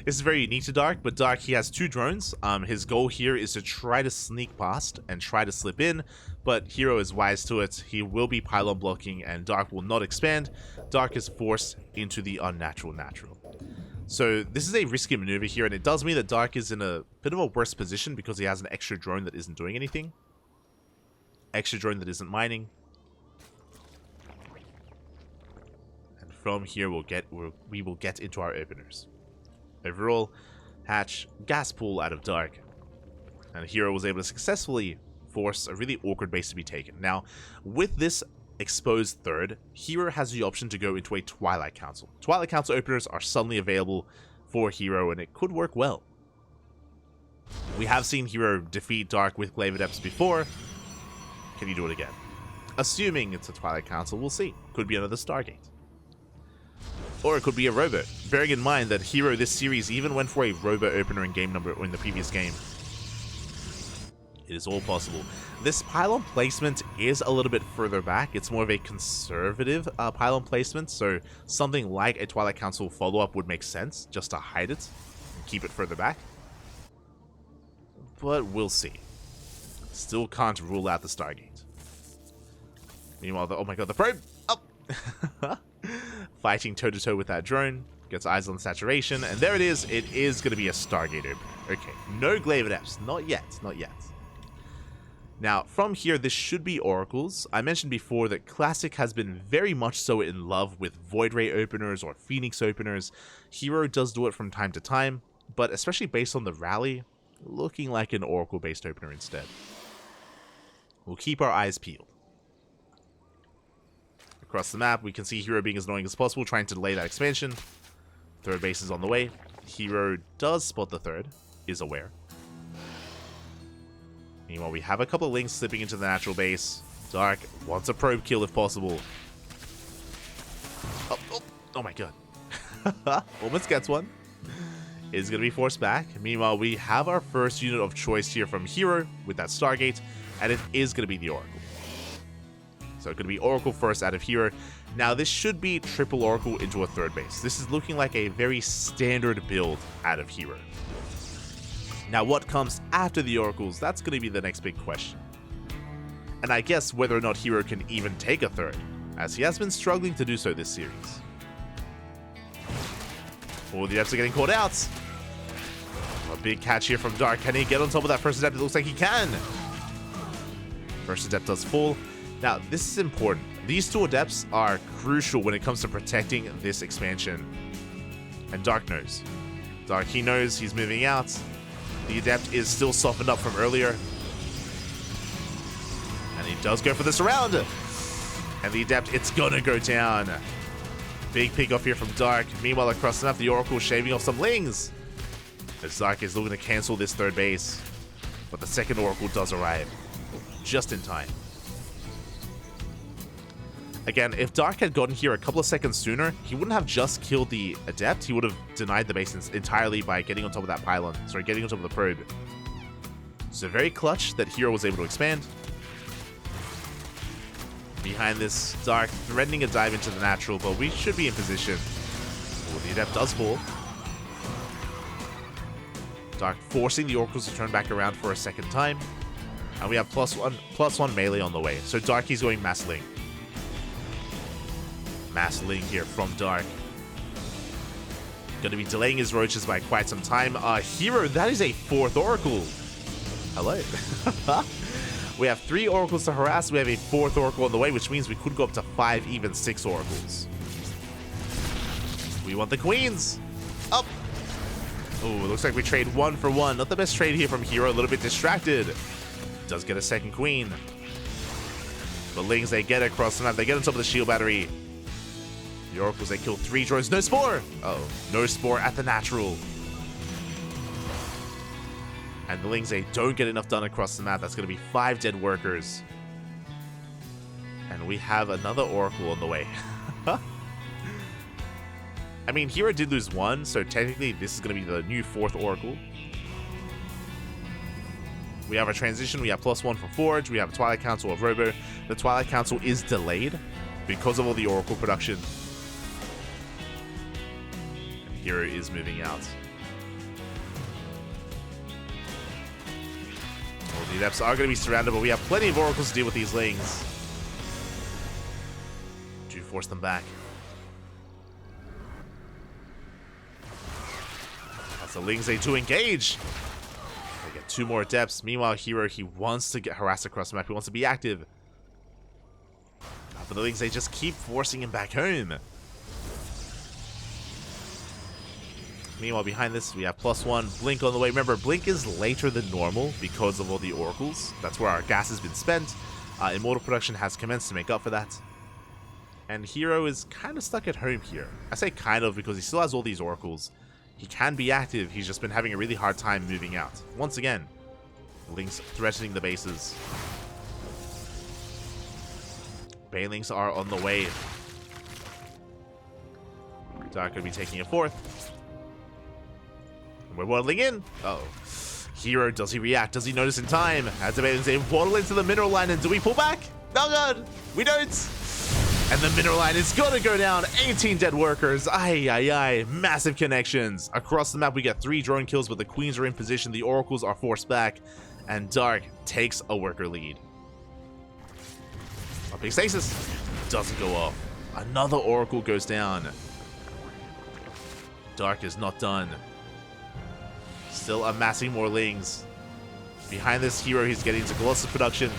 This is very unique to Dark, but Dark, he has 2 drones. His goal here is to try to sneak past and try to slip in, but herO is wise to it. He will be pylon blocking and Dark will not expand. Dark is forced into the unnatural natural. So this is a risky maneuver here, and it does mean that Dark is in a bit of a worse position because he has an extra drone that isn't doing anything. Extra drone that isn't mining. From here, we will get into our openers. Overall, hatch gas pool out of Dark, and herO was able to successfully force a really awkward base to be taken. Now, with this exposed third, herO has the option to go into a Twilight Council. Twilight Council openers are suddenly available for herO, and it could work well. We have seen herO defeat Dark with Glaive Adepts before. Can he do it again? Assuming it's a Twilight Council, we'll see. Could be another Stargate. Or it could be a Robo. Bearing in mind that herO this series even went for a Robo opener in the previous game. It is all possible. This pylon placement is a little bit further back. It's more of a conservative pylon placement, so something like a Twilight Council follow-up would make sense, just to hide it and keep it further back. But we'll see. Still can't rule out the Stargate. Meanwhile, oh my god, the probe! Oh! Fighting toe-to-toe with that drone. Gets eyes on saturation. And there it is. It is going to be a Stargate opener. Okay. No Glaive Adepts. Not yet. Not yet. Now, from here, this should be Oracles. I mentioned before that Classic has been very much so in love with Void Ray openers or Phoenix openers. herO does do it from time to time. But especially based on the rally, looking like an Oracle-based opener instead. We'll keep our eyes peeled. Across the map, we can see herO being as annoying as possible, trying to delay that expansion. Third base is on the way. herO does spot the third, is aware. Meanwhile, we have a couple of links slipping into the natural base. Dark wants a probe kill if possible. Oh my god. Almost gets one. Is going to be forced back. Meanwhile, we have our first unit of choice here from herO with that Stargate, and it is going to be the Oracle. So it's going to be Oracle first out of herO. Now this should be triple Oracle into a third base. This is looking like a very standard build out of herO. Now what comes after the Oracles, that's going to be the next big question. And I guess whether or not herO can even take a third, as he has been struggling to do so this series. All the Adepts are getting called out. A big catch here from Dark. Can he get on top of that first Adept? It looks like he can. First Adept does fall. Now, this is important. These 2 Adepts are crucial when it comes to protecting this expansion. And Dark knows. Dark, he knows he's moving out. The Adept is still softened up from earlier. And he does go for the surround. And the Adept, it's gonna go down. Big pick off here from Dark. Meanwhile, across the map, the Oracle shaving off some Lings. As Dark is looking to cancel this third base. But the second Oracle does arrive. Just in time. Again, if Dark had gotten here a couple of seconds sooner, he wouldn't have just killed the Adept. He would have denied the base entirely by getting on top of that pylon. Sorry, getting on top of the probe. So very clutch that herO was able to expand. Behind this, Dark threatening a dive into the natural, but we should be in position. Oh, the Adept does fall. Dark forcing the Oracles to turn back around for a second time. And we have +1 melee on the way. So Dark is going Mass Ling. Mass Ling here from Dark. Going to be delaying his roaches by quite some time. herO, that is a 4th Oracle. Hello. We have 3 Oracles to harass. We have a 4th Oracle on the way, which means we could go up to 5, even 6 Oracles. We want the Queens. Up. Oh, looks like we trade 1 for 1. Not the best trade here from herO. A little bit distracted. Does get a second Queen. The Lings, they get across the map. They get on top of the shield battery. The Oracles, they kill 3 drones. No Spore! Uh-oh. No Spore at the natural. And the Lings, they don't get enough done across the map. That's going to be 5 dead workers. And we have another Oracle on the way. I mean, herO did lose 1, so technically this is going to be the new 4th Oracle. We have a transition. We have +1 for Forge. We have a Twilight Council of Robo. The Twilight Council is delayed because of all the Oracle production. And herO is moving out. All the Adepts are going to be surrounded, but we have plenty of Oracles to deal with these Lings. Do force them back. That's the Lings, they do engage. They get 2 more Adepts. Meanwhile, herO, he wants to get harassed across the map. He wants to be active. But the Lings, they just keep forcing him back home. Meanwhile, behind this, we have +1. Blink on the way. Remember, Blink is later than normal because of all the Oracles. That's where our gas has been spent. Immortal production has commenced to make up for that. And herO is kind of stuck at home here. I say kind of because he still has all these Oracles. He can be active. He's just been having a really hard time moving out. Once again, the Lings threatening the bases. Banelings are on the way. Dark going to be taking a 4th. We're waddling in. Uh-oh. herO, does he react? Does he notice in time? As the Banelings, they waddle into the mineral line, and do we pull back? No, God, we don't. And the mineral line is gonna go down. 18 dead workers. Aye, aye, aye. Massive connections. Across the map, we get 3 drone kills, but the Queens are in position. The Oracles are forced back, and Dark takes a worker lead. A big stasis doesn't go off. Another Oracle goes down. Dark is not done. Still amassing more Lings. Behind this herO, he's getting into Colossus production.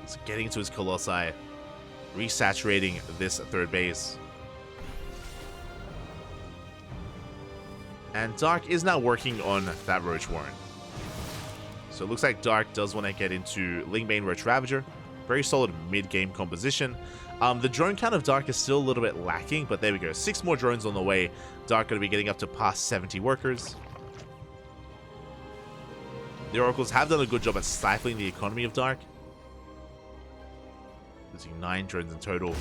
He's getting into his Colossi. Resaturating this 3rd base. And Dark is now working on that Roach Warren. So it looks like Dark does want to get into Lingbane Roach Ravager. Very solid mid-game composition. The drone count of Dark is still a little bit lacking, but there we go. 6 more drones on the way. Dark going to be getting up to past 70 workers. The Oracles have done a good job at stifling the economy of Dark. Losing 9 drones in total.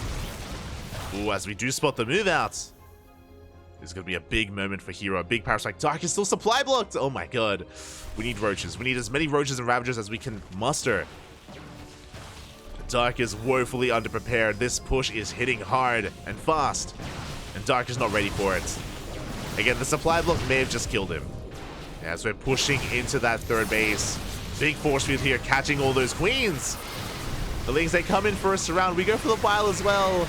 Ooh, as we do spot the move out. This is going to be a big moment for herO. A big power strike. Dark is still supply blocked. Oh my god. We need roaches. We need as many roaches and ravagers as we can muster. Dark is woefully underprepared. This push is hitting hard and fast. And Dark is not ready for it. Again, the supply block may have just killed him. As we're pushing into that 3rd base. Big force field here, catching all those Queens. The Lings, they come in for a surround. We go for the pile as well.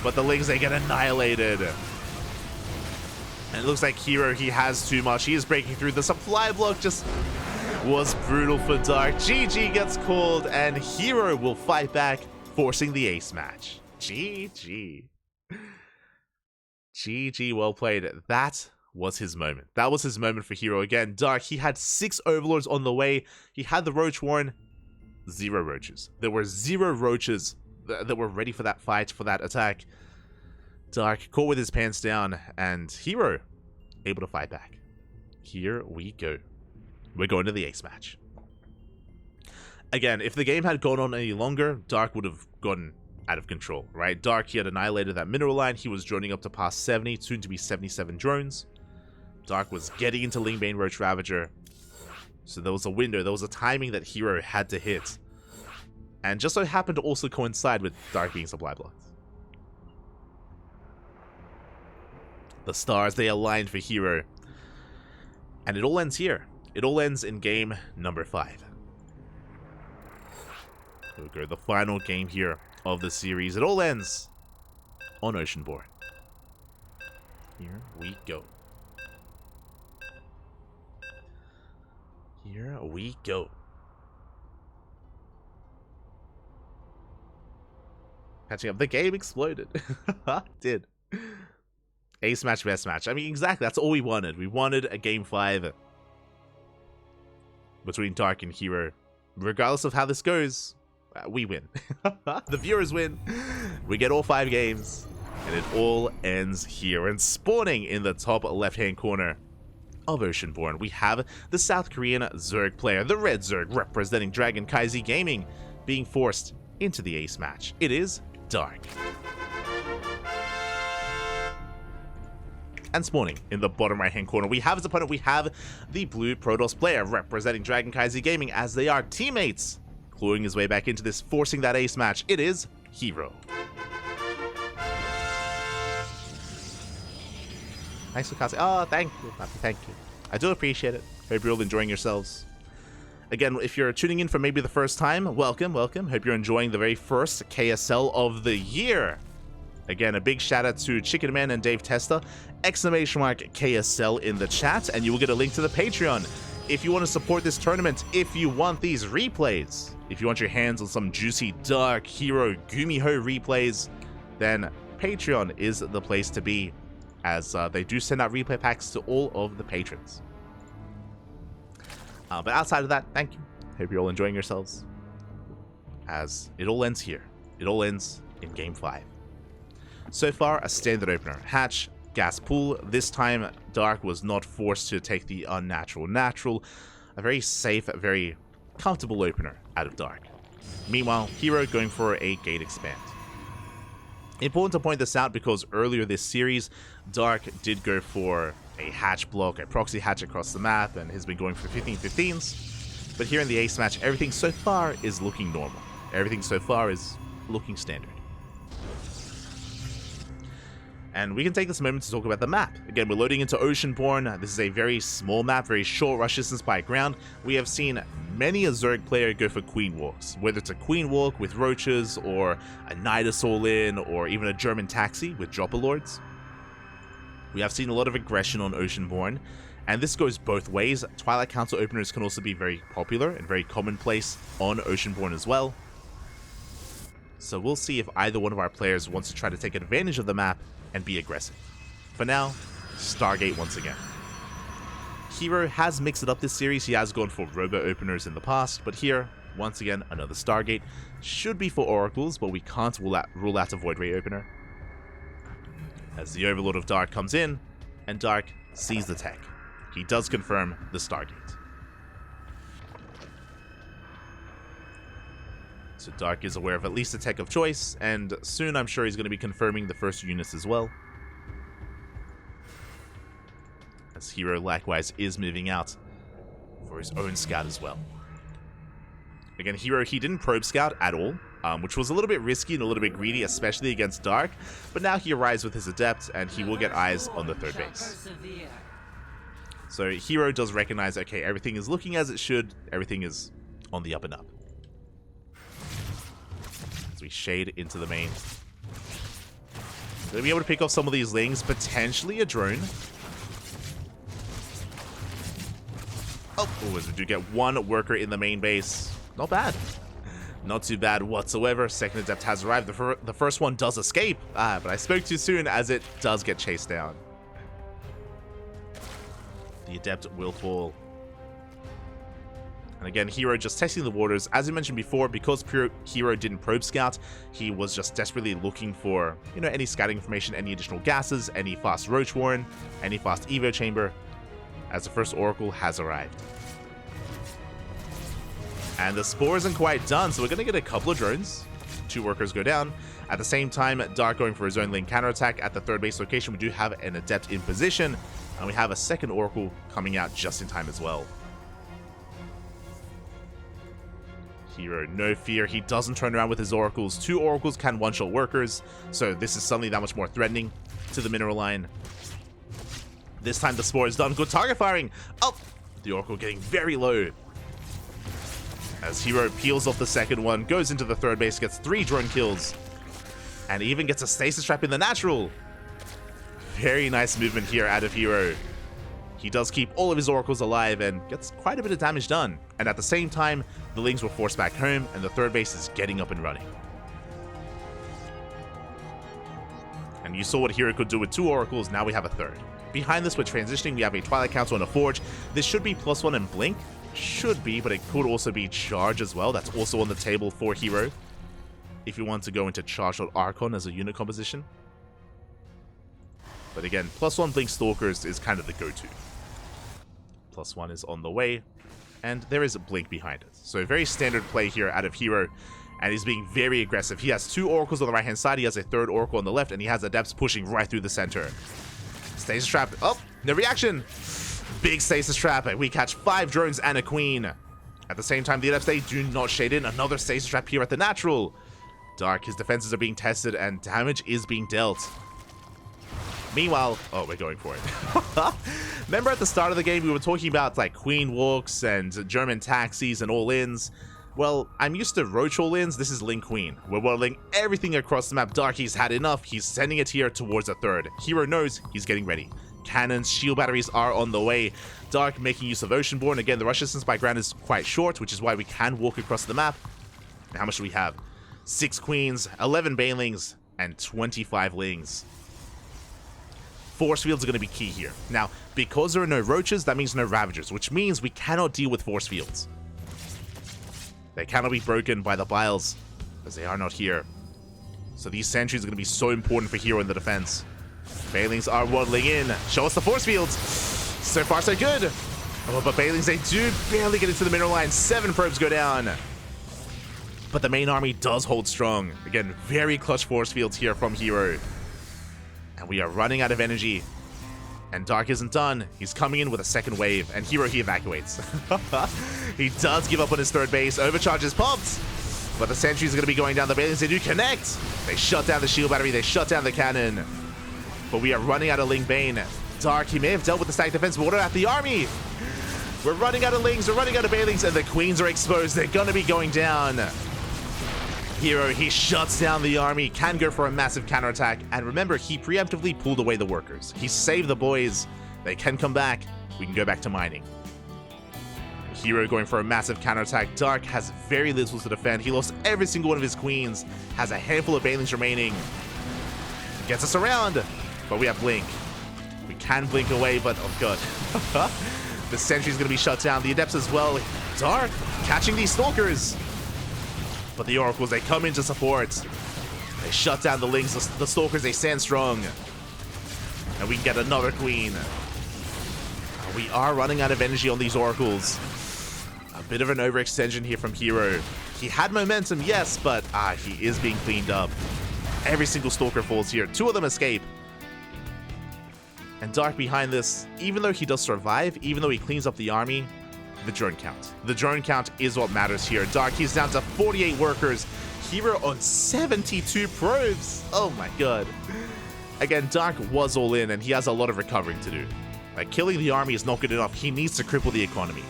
But the Lings, they get annihilated. And it looks like herO, he has too much. He is breaking through. The supply block just was brutal for Dark. GG gets called, and herO will fight back, forcing the ace match. GG. GG, well played. That was his moment. That was his moment for herO. Again, Dark, he had 6 Overlords on the way. He had the Roach Warren. 0 roaches. There were 0 roaches that were ready for that fight, for that attack. Dark caught with his pants down, and herO able to fight back. Here we go. We're going to the ace match. Again, if the game had gone on any longer, Dark would have gotten out of control, right? Dark, he had annihilated that mineral line. He was droning up to past 70, soon to be 77 drones. Dark was getting into Lingbane Roach Ravager. So there was a window, there was a timing that herO had to hit. And just so happened to also coincide with Dark being supply blocked. The stars, they aligned for herO. And it all ends here. It all ends in game number 5. We'll go the final game here of the series. It all ends on Oceanborn. Here we go. Here we go. Catching up. The game exploded. It did. Ace match, best match. I mean, exactly. That's all we wanted. We wanted a game 5 between Dark and herO. Regardless of how this goes, we win. The viewers win. We get all 5 games. And it all ends here. And spawning in the top left-hand corner of Oceanborn, we have the South Korean Zerg player, the Red Zerg, representing Dragon KyZ Gaming, being forced into the ace match. It is Dark. And spawning in the bottom right hand corner, we have his opponent. We have the blue Protoss player representing DragonKy Gaming, as they are teammates, clawing his way back into this, forcing that ace match. It is herO. Thanks for casting. Oh, thank you, Papi, thank you. I do appreciate it. Hope you're all enjoying yourselves. Again, if you're tuning in for maybe the first time, welcome, welcome. Hope you're enjoying the very first KSL of the year. Again, a big shout out to Chicken Man and Dave Testa. Exclamation mark KSL in the chat, and you will get a link to the Patreon. If you want to support this tournament, if you want these replays, if you want your hands on some juicy Dark herO Gumiho replays, then Patreon is the place to be, as they do send out replay packs to all of the patrons. But outside of that, thank you. Hope you're all enjoying yourselves, as it all ends here. It all ends in Game 5. So far, a standard opener. Hatch, gas pool. This time, Dark was not forced to take the unnatural natural. A very safe, very comfortable opener out of Dark. Meanwhile, herO going for a gate expand. Important to point this out because earlier this series, Dark did go for a hatch block, a proxy hatch across the map, and has been going for 15-15s. But here in the ace match, everything so far is looking normal. Everything so far is looking standard. And we can take this moment to talk about the map. Again, we're loading into Oceanborn. This is a very small map, very short rush distance by ground. We have seen many a Zerg player go for Queen Walks, whether it's a Queen Walk with Roaches, or a Nidus all-in, or even a German Taxi with Dropper Lords. We have seen a lot of aggression on Oceanborn, and this goes both ways. Twilight Council openers can also be very popular and very commonplace on Oceanborn as well. So we'll see if either one of our players wants to try to take advantage of the map and be aggressive. For now, Stargate once again. herO has mixed it up this series. He has gone for Robo openers in the past, but here, once again, another Stargate. Should be for Oracles, but we can't rule out a Void Ray opener. As the Overlord of Dark comes in, and Dark sees the tech. He does confirm the Stargate. So Dark is aware of at least a tech of choice, and soon I'm sure he's going to be confirming the first units as well. As herO likewise is moving out for his own scout as well. Again, herO, he didn't probe scout at all, which was a little bit risky and a little bit greedy, especially against Dark, but now he arrives with his Adept, and he will get eyes on the third base. So herO does recognize, okay, everything is looking as it should, everything is on the up and up. We shade into the main. Gonna be able to pick off some of these lings, potentially a drone. Oh, as we do get one worker in the main base. Not bad. Not too bad whatsoever. Second Adept has arrived. The first one does escape, but I spoke too soon as it does get chased down. The Adept will fall. And again, herO just testing the waters. As I mentioned before, because herO didn't probe scout, he was just desperately looking for, you know, any scouting information, any additional gases, any fast Roach Warren, any fast Evo Chamber, as the first Oracle has arrived. And the Spore isn't quite done, so we're going to get a couple of drones. 2 workers go down. At the same time, Dark going for his own lane counterattack at the third base location. We do have an Adept in position, and we have a second Oracle coming out just in time as well. herO, no fear, he doesn't turn around with his Oracles. 2 Oracles can one-shot workers, so this is suddenly that much more threatening to the mineral line. This time the Spore is done. Good target firing. Oh, the Oracle getting very low. As herO peels off the second one, goes into the third base, gets 3 drone kills, and even gets a stasis trap in the natural. Very nice movement here out of herO. He does keep all of his Oracles alive and gets quite a bit of damage done. And at the same time, the Lings were forced back home and the third base is getting up and running. And you saw what herO could do with 2 Oracles, now we have a third. Behind this, we're transitioning, we have a Twilight Council and a Forge. This should be +1 and Blink. Should be, but it could also be Charge as well. That's also on the table for herO, if you want to go into Charge or Archon as a unit composition. But again, +1 Blink Stalkers is kind of the go-to. +1 is on the way, and there is a Blink behind it. So a very standard play here out of herO, and he's being very aggressive. He has 2 Oracles on the right-hand side, he has a 3rd Oracle on the left, and he has Adepts pushing right through the center. Stasis trap. Oh, no reaction. Big stasis trap. We catch 5 drones and a queen. At the same time, the adepts, they do not shade in. Another stasis trap here at the natural. Dark, his defenses are being tested and damage is being dealt. Meanwhile, oh, we're going for it. Remember at the start of the game, we were talking about like queen walks and German taxis and all-ins. Well, I'm used to roach all-ins. This is Ling Queen. We're whirling everything across the map. Dark, he's had enough. He's sending it here towards a third. herO knows he's getting ready. Cannons, shield batteries are on the way. Dark making use of Oceanborn. Again, the rush distance by ground is quite short, which is why we can walk across the map. How much do we have? 6 queens, 11 banelings, and 25 lings. Force fields are going to be key here. Now, because there are no roaches, that means no ravagers, which means we cannot deal with force fields. They cannot be broken by the biles, as they are not here. So these sentries are going to be so important for herO in the defense. Banelings are waddling in. Show us the force fields. So far, so good. Oh, but Banelings, they do barely get into the mineral line. 7 probes go down. But the main army does hold strong. Again, very clutch force fields here from herO. And we are running out of energy. And Dark isn't done. He's coming in with a second wave. And herO, he evacuates. He does give up on his third base. Overcharge is popped. But the sentries are going to be going down. The Banelings, they do connect. They shut down the shield battery. They shut down the cannon. But we are running out of Ling Bane. Dark, he may have dealt with the stack defense, but what about the army? We're running out of Lings, we're running out of Banelings, and the queens are exposed. They're going to be going down. herO, he shuts down the army, can go for a massive counterattack, and remember, he preemptively pulled away the workers. He saved the boys. They can come back. We can go back to mining. herO going for a massive counterattack. Dark has very little to defend. He lost every single one of his queens, has a handful of Banelings remaining. Gets us around. But we have Blink. We can blink away, but oh god. The sentry's going to be shut down. The adepts as well. Dark catching these stalkers. But the oracles, they come in to support. They shut down the lings. The stalkers, they stand strong. And we can get another queen. We are running out of energy on these oracles. A bit of an overextension here from herO. He had momentum, yes, but he is being cleaned up. Every single stalker falls here. 2 of them escape. And Dark behind this, even though he does survive, even though he cleans up the army, the drone count. The drone count is what matters here. Dark, he's down to 48 workers. herO on 72 probes. Oh my god. Again, Dark was all in, and he has a lot of recovering to do. Like, killing the army is not good enough. He needs to cripple the economy.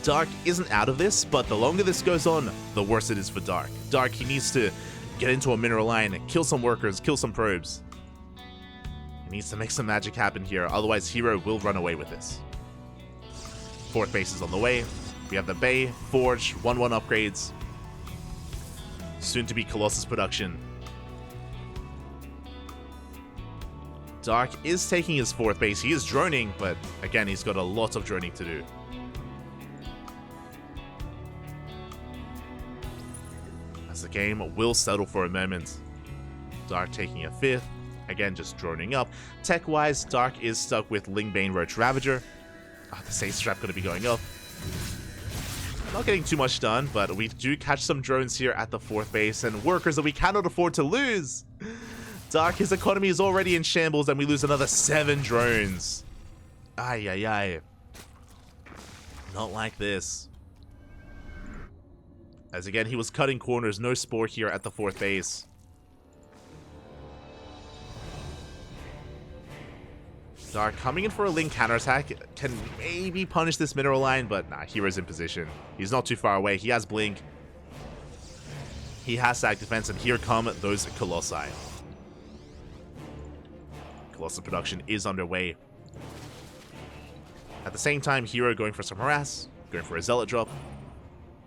Dark isn't out of this, but the longer this goes on, the worse it is for Dark. Dark, he needs to get into a mineral line, kill some workers, kill some probes. Needs to make some magic happen here, otherwise herO will run away with this. 4th base is on the way. We have the Bay, Forge, 1-1 upgrades. Soon to be Colossus production. Dark is taking his 4th base. He is droning, but again, he's got a lot of droning to do. As the game will settle for a moment. Dark taking a 5th. Again, just droning up. Tech-wise, Dark is stuck with Lingbane Roach Ravager. The stasis trap going to be going up. Not getting too much done, but we do catch some drones here at the 4th base, and workers that we cannot afford to lose. Dark, his economy is already in shambles, and we lose another 7 drones. Ay, ay, ay. Not like this. As again, he was cutting corners. No Spore here at the 4th base. Dark coming in for a Ling counterattack. Can maybe punish this mineral line, but nah, herO's in position. He's not too far away. He has Blink. He has stack defense, and here come those Colossi. Colossus production is underway. At the same time, herO going for some harass, going for a Zealot drop.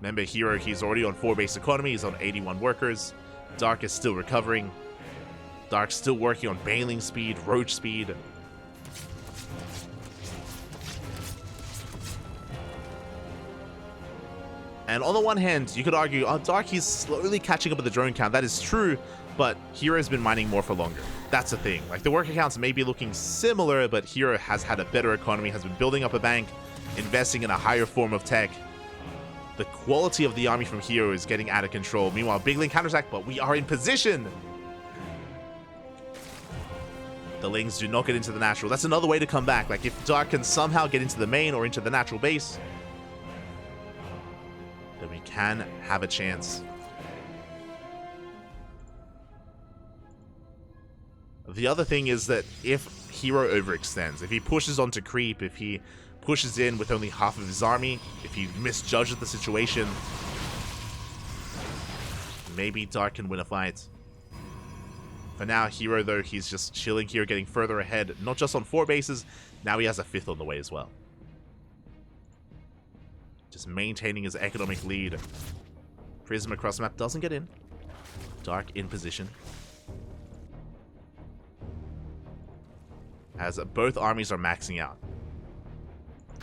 Remember, herO, he's already on 4 base economy. He's on 81 workers. Dark is still recovering. Dark's still working on Baneling speed, Roach speed. And on the one hand, you could argue, oh, Dark, he's slowly catching up with the drone count. That is true, but herO's been mining more for longer. That's the thing. Like, the worker counts may be looking similar, but herO has had a better economy, has been building up a bank, investing in a higher form of tech. The quality of the army from herO is getting out of control. Meanwhile, big Ling counterattack, but we are in position. The Lings do not get into the natural. That's another way to come back. Like, if Dark can somehow get into the main or into the natural base, then we can have a chance. The other thing is that if herO overextends, if he pushes onto creep, if he pushes in with only half of his army, if he misjudges the situation, maybe Dark can win a fight. For now, herO, though, he's just chilling here, getting further ahead, not just on 4 bases, now he has a 5th on the way as well. Just maintaining his economic lead. Prism across the map doesn't get in. Dark in position. As both armies are maxing out.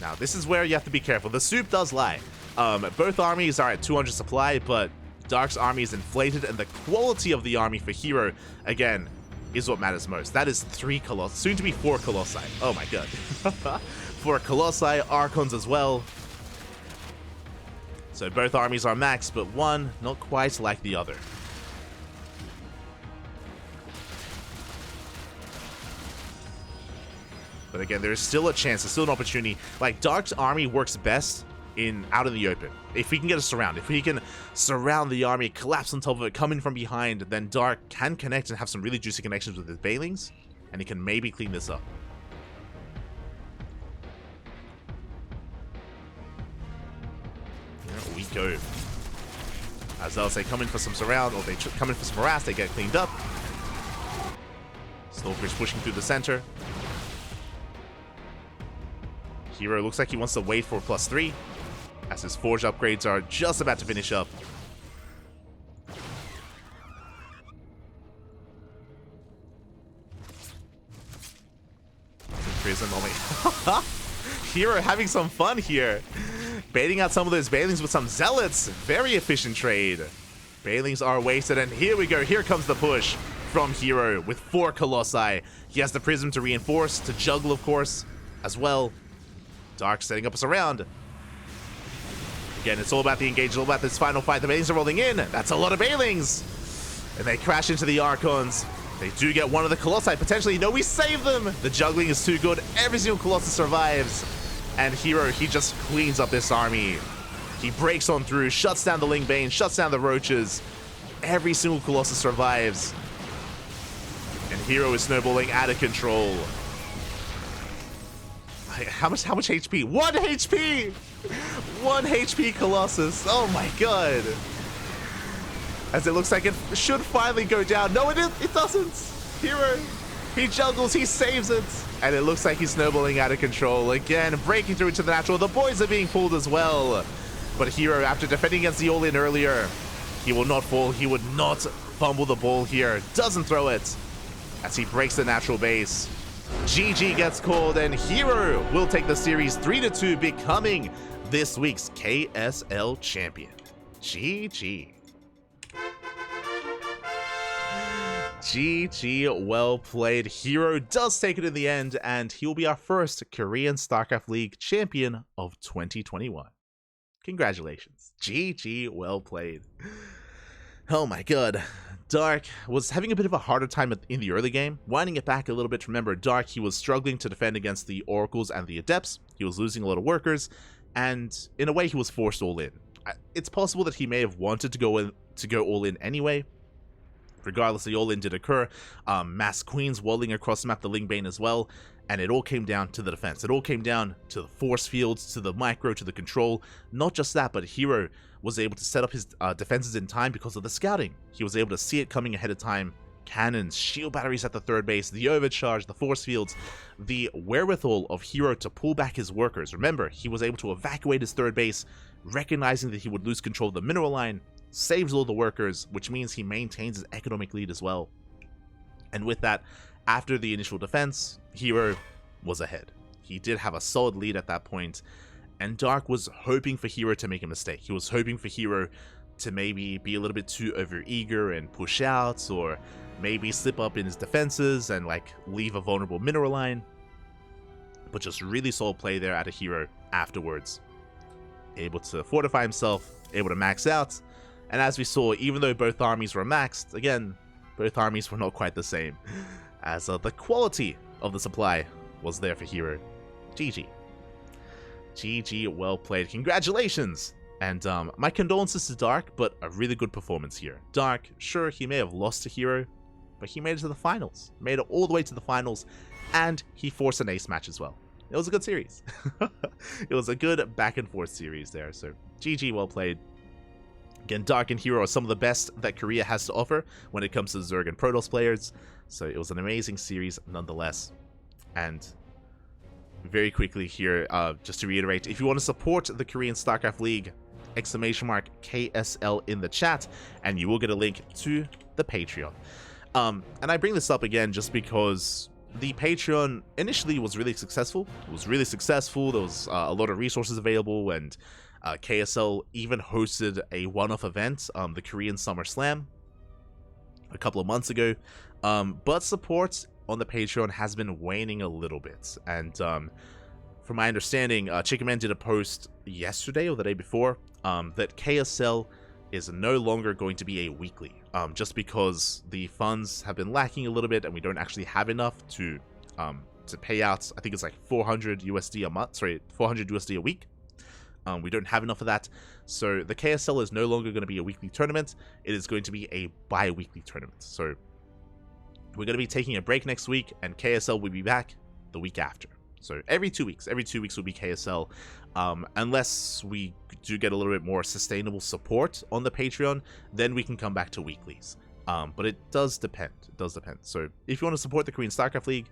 Now, this is where you have to be careful. The soup does lie. Both armies are at 200 supply, but Dark's army is inflated, and the quality of the army for herO, again, is what matters most. That is 3 Colossi, soon to be 4 Colossi. Oh my god. 4 Colossi, Archons as well. So both armies are maxed, but one not quite like the other. But again, there is still a chance, there's still an opportunity. Like, Dark's army works best out in the open. If we can get a surround, if we can surround the army, collapse on top of it, come in from behind, then Dark can connect and have some really juicy connections with his Bailings, and he can maybe clean this up. There we go. As they'll say, come in for some surround, or they come in for some harass, they get cleaned up. Stalker's pushing through the center. herO looks like he wants to wait for +3, as his forge upgrades are just about to finish up. Prism only. herO having some fun here. Baiting out some of those Bailings with some Zealots. Very efficient trade. Bailings are wasted, and here we go. Here comes the push from herO with 4 Colossi. He has the Prism to reinforce, to juggle, of course, as well. Dark setting up us around. Again, it's all about the engage, all about this final fight. The Bailings are rolling in. That's a lot of Bailings. And they crash into the Archons. They do get one of the Colossi, potentially. No, we save them. The juggling is too good. Every single Colossus survives. And herO, he just cleans up this army. He breaks on through, shuts down the Lingbane, shuts down the Roaches. Every single Colossus survives. And herO is snowballing out of control. How much HP? 1 HP! 1 HP Colossus. Oh my god. As it looks like it should finally go down. No, it doesn't. herO, he juggles, he saves it. And it looks like he's snowballing out of control. Again, breaking through into the natural. The boys are being pulled as well. But herO, after defending against the all-in earlier, he will not fall. He would not fumble the ball here. Doesn't throw it. As he breaks the natural base. GG gets called, and herO will take the series 3-2, becoming this week's KSL champion. GG. GG, well played. herO does take it in the end, and he'll be our first Korean StarCraft League champion of 2021. Congratulations. GG, well played. Oh my god. Dark was having a bit of a harder time in the early game. Winding it back a little bit, remember, Dark, he was struggling to defend against the Oracles and the Adepts. He was losing a lot of workers, and in a way, he was forced all in. It's possible that he may have wanted to go all in anyway. Regardless, the all-in did occur. Mass Queens walling across the map, the Lingbane as well, and it all came down to the defense. It all came down to the force fields, to the micro, to the control. Not just that, but herO was able to set up his defenses in time because of the scouting. He was able to see it coming ahead of time. Cannons, shield batteries at the third base, the overcharge, the force fields, the wherewithal of herO to pull back his workers. Remember, he was able to evacuate his third base, recognizing that he would lose control of the mineral line, saves all the workers, which means he maintains his economic lead as well. And with that, after the initial defense, herO was ahead. He did have a solid lead at that point, and Dark was hoping for herO to make a mistake. He was hoping for herO to maybe be a little bit too overeager and push out, or maybe slip up in his defenses and like leave a vulnerable mineral line. But just really solid play there out of herO afterwards. Able to fortify himself, able to max out, and as we saw, even though both armies were maxed, again, both armies were not quite the same. as the quality of the supply was there for herO. GG. GG, well played. Congratulations! And my condolences to Dark, but a really good performance here. Dark, sure, he may have lost to herO, but he made it to the finals. Made it all the way to the finals, and he forced an ace match as well. It was a good series. It was a good back and forth series there, so GG, well played. Again, Dark and herO are some of the best that Korea has to offer when it comes to Zerg and Protoss players, so it was an amazing series nonetheless. And very quickly here, just to reiterate, if you want to support the Korean StarCraft League, !KSL in the chat, and you will get a link to the Patreon. And I bring this up again just because the Patreon initially was really successful. It was really successful. There was a lot of resources available, and KSL even hosted a one-off event, the Korean Summer Slam, a couple of months ago. But support on the Patreon has been waning a little bit, and from my understanding, Chickenman did a post yesterday or the day before that KSL is no longer going to be a weekly, just because the funds have been lacking a little bit, and we don't actually have enough to pay out. I think it's like 400 USD a month, sorry, 400 USD a week. We don't have enough of that, so the KSL is no longer going to be a weekly tournament. It is going to be a bi-weekly tournament. So we're going to be taking a break next week, and KSL will be back the week after. So every 2 weeks will be KSL, unless we do get a little bit more sustainable support on the Patreon, then we can come back to weeklies. But it does depend. It does depend. So if you want to support the Korean StarCraft League,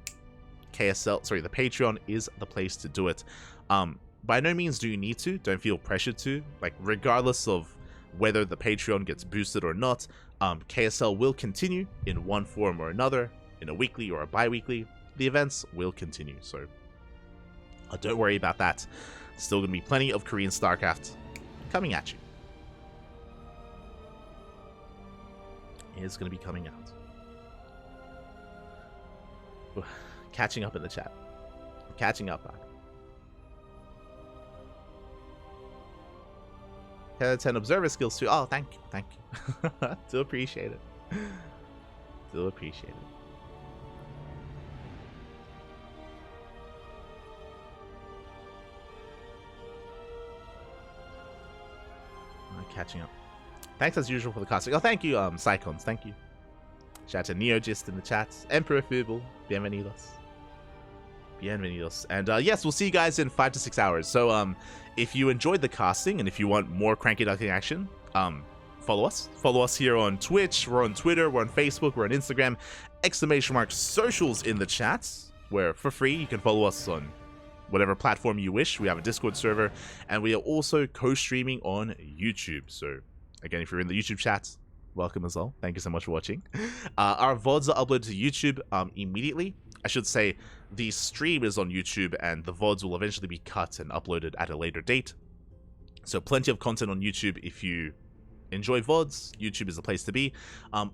the Patreon is the place to do it. By no means do you need to. Don't feel pressured to. Like, regardless of whether the Patreon gets boosted or not, KSL will continue in one form or another, in a weekly or a bi-weekly. The events will continue, so don't worry about that. Still going to be plenty of Korean StarCraft coming at you. It's going to be coming out. Ooh, catching up in the chat. Catching up. 10 observer skills too. Oh, thank you. Do appreciate it. Do appreciate it. Catching up. Thanks as usual for the casting. Oh, thank you, Psychons. Thank you. Shout out to Neogist in the chat. Emperor Fuble. Bienvenidos. Bienvenidos. And yes, we'll see you guys in 5 to 6 hours. So if you enjoyed the casting and if you want more CranKy Duckling action, follow us. Follow us here on Twitch. We're on Twitter. We're on Facebook. We're on Instagram. !socials in the chats, where for free you can follow us on whatever platform you wish. We have a Discord server, and we are also co-streaming on YouTube. So again, if you're in the YouTube chats, welcome as well. Thank you so much for watching. Our VODs are uploaded to YouTube immediately. I should say the stream is on YouTube, and the VODs will eventually be cut and uploaded at a later date. So plenty of content on YouTube. If you enjoy VODs, YouTube is the place to be.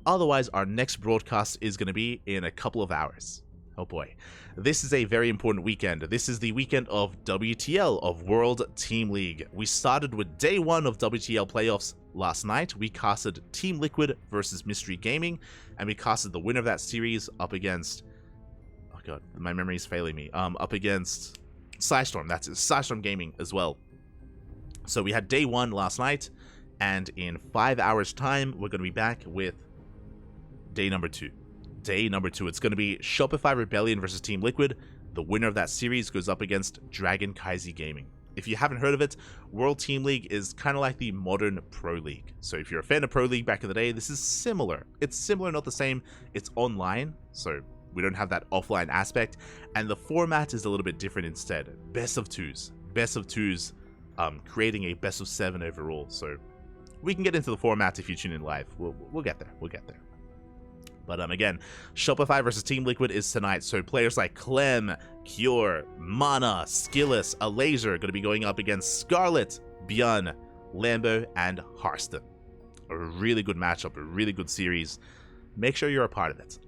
Otherwise, our next broadcast is going to be in a couple of hours. Oh boy. This is a very important weekend. This is the weekend of WTL, of World Team League. We started with day 1 of WTL playoffs last night. We casted Team Liquid versus Mystery Gaming, and we casted the winner of that series up against... Oh god, my memory is failing me. Up against Psystorm. That's it. Psystorm Gaming as well. So we had day 1 last night, and in 5 hours time, we're going to be back with day number 2. Day number 2. It's going to be Shopify Rebellion versus Team Liquid. The winner of that series goes up against Dragon Kaizi Gaming. If you haven't heard of it, World Team League is kind of like the modern Pro League. So if you're a fan of Pro League back in the day, this is similar. It's similar, not the same. It's online, so we don't have that offline aspect. And the format is a little bit different instead. Best of 2s. Best of 2s, creating a best of 7 overall. So we can get into the format if you tune in live. We'll get there. We'll get there. But again, Shopify versus Team Liquid is tonight, so players like Clem, Cure, Mana, Skillis, Alaser are going to be going up against Scarlet, Bjorn, Lambo, and Harston. A really good matchup, a really good series. Make sure you're a part of it.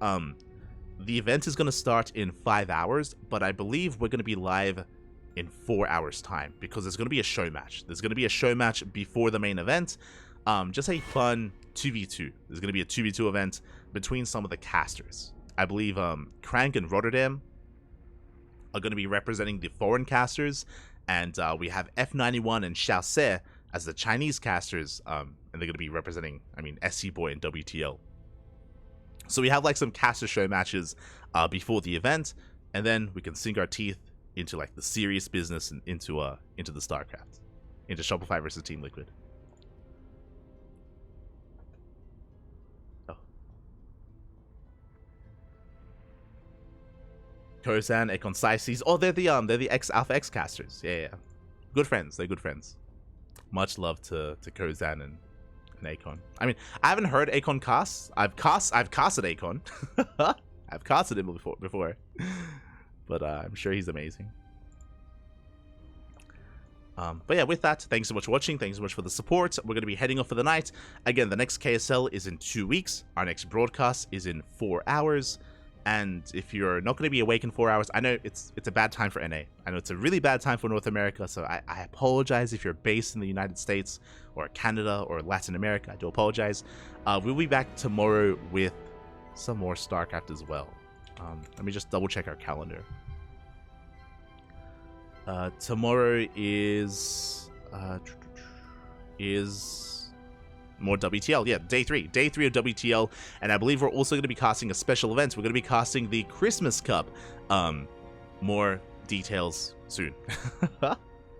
The event is going to start in 5 hours, but I believe we're going to be live in 4 hours time, because there's going to be a show match. There's going to be a show match before the main event. Just a fun 2v2. There's going to be a 2v2 event between some of the casters. I believe CranKy and Rotterdam are going to be representing the foreign casters, and we have F91 and Xiaoxe as the Chinese casters, and they're going to be representing, I mean, SC Boy and WTL. So we have like some caster show matches before the event, and then we can sink our teeth into like the serious business and into the StarCraft, into Shopify versus Team Liquid. Oh. Kozan, Akon Saisis. Oh, they're the Alpha X casters. Yeah. Good friends. They're good friends. Much love to Kozan and Akon. I mean, I haven't heard Akon cast. I've casted Akon. I've casted him before. But I'm sure he's amazing. But yeah, with that, thanks so much for watching. Thanks so much for the support. We're going to be heading off for the night. Again, the next KSL is in 2 weeks. Our next broadcast is in 4 hours. And if you're not going to be awake in 4 hours, I know it's a bad time for NA. I know it's a really bad time for North America, so I apologize if you're based in the United States or Canada or Latin America. I do apologize. We'll be back tomorrow with some more StarCraft as well. Let me just double check our calendar. Tomorrow is more WTL. Yeah, day 3 of WTL, and I believe we're also going to be casting a special event. We're going to be casting the Christmas Cup. More details soon.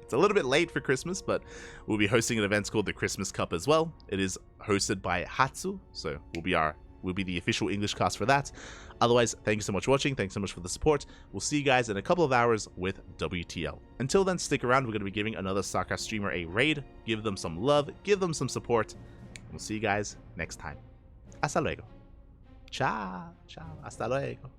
It's a little bit late for Christmas, but we'll be hosting an event called the Christmas Cup as well. It is hosted by Hatsu, so we'll be the official English cast for that. Otherwise, thank you so much for watching. Thanks so much for the support. We'll see you guys in a couple of hours with WTL. Until then, stick around. We're going to be giving another StarCraft streamer a raid. Give them some love. Give them some support. We'll see you guys next time. Hasta luego. Ciao. Ciao. Hasta luego.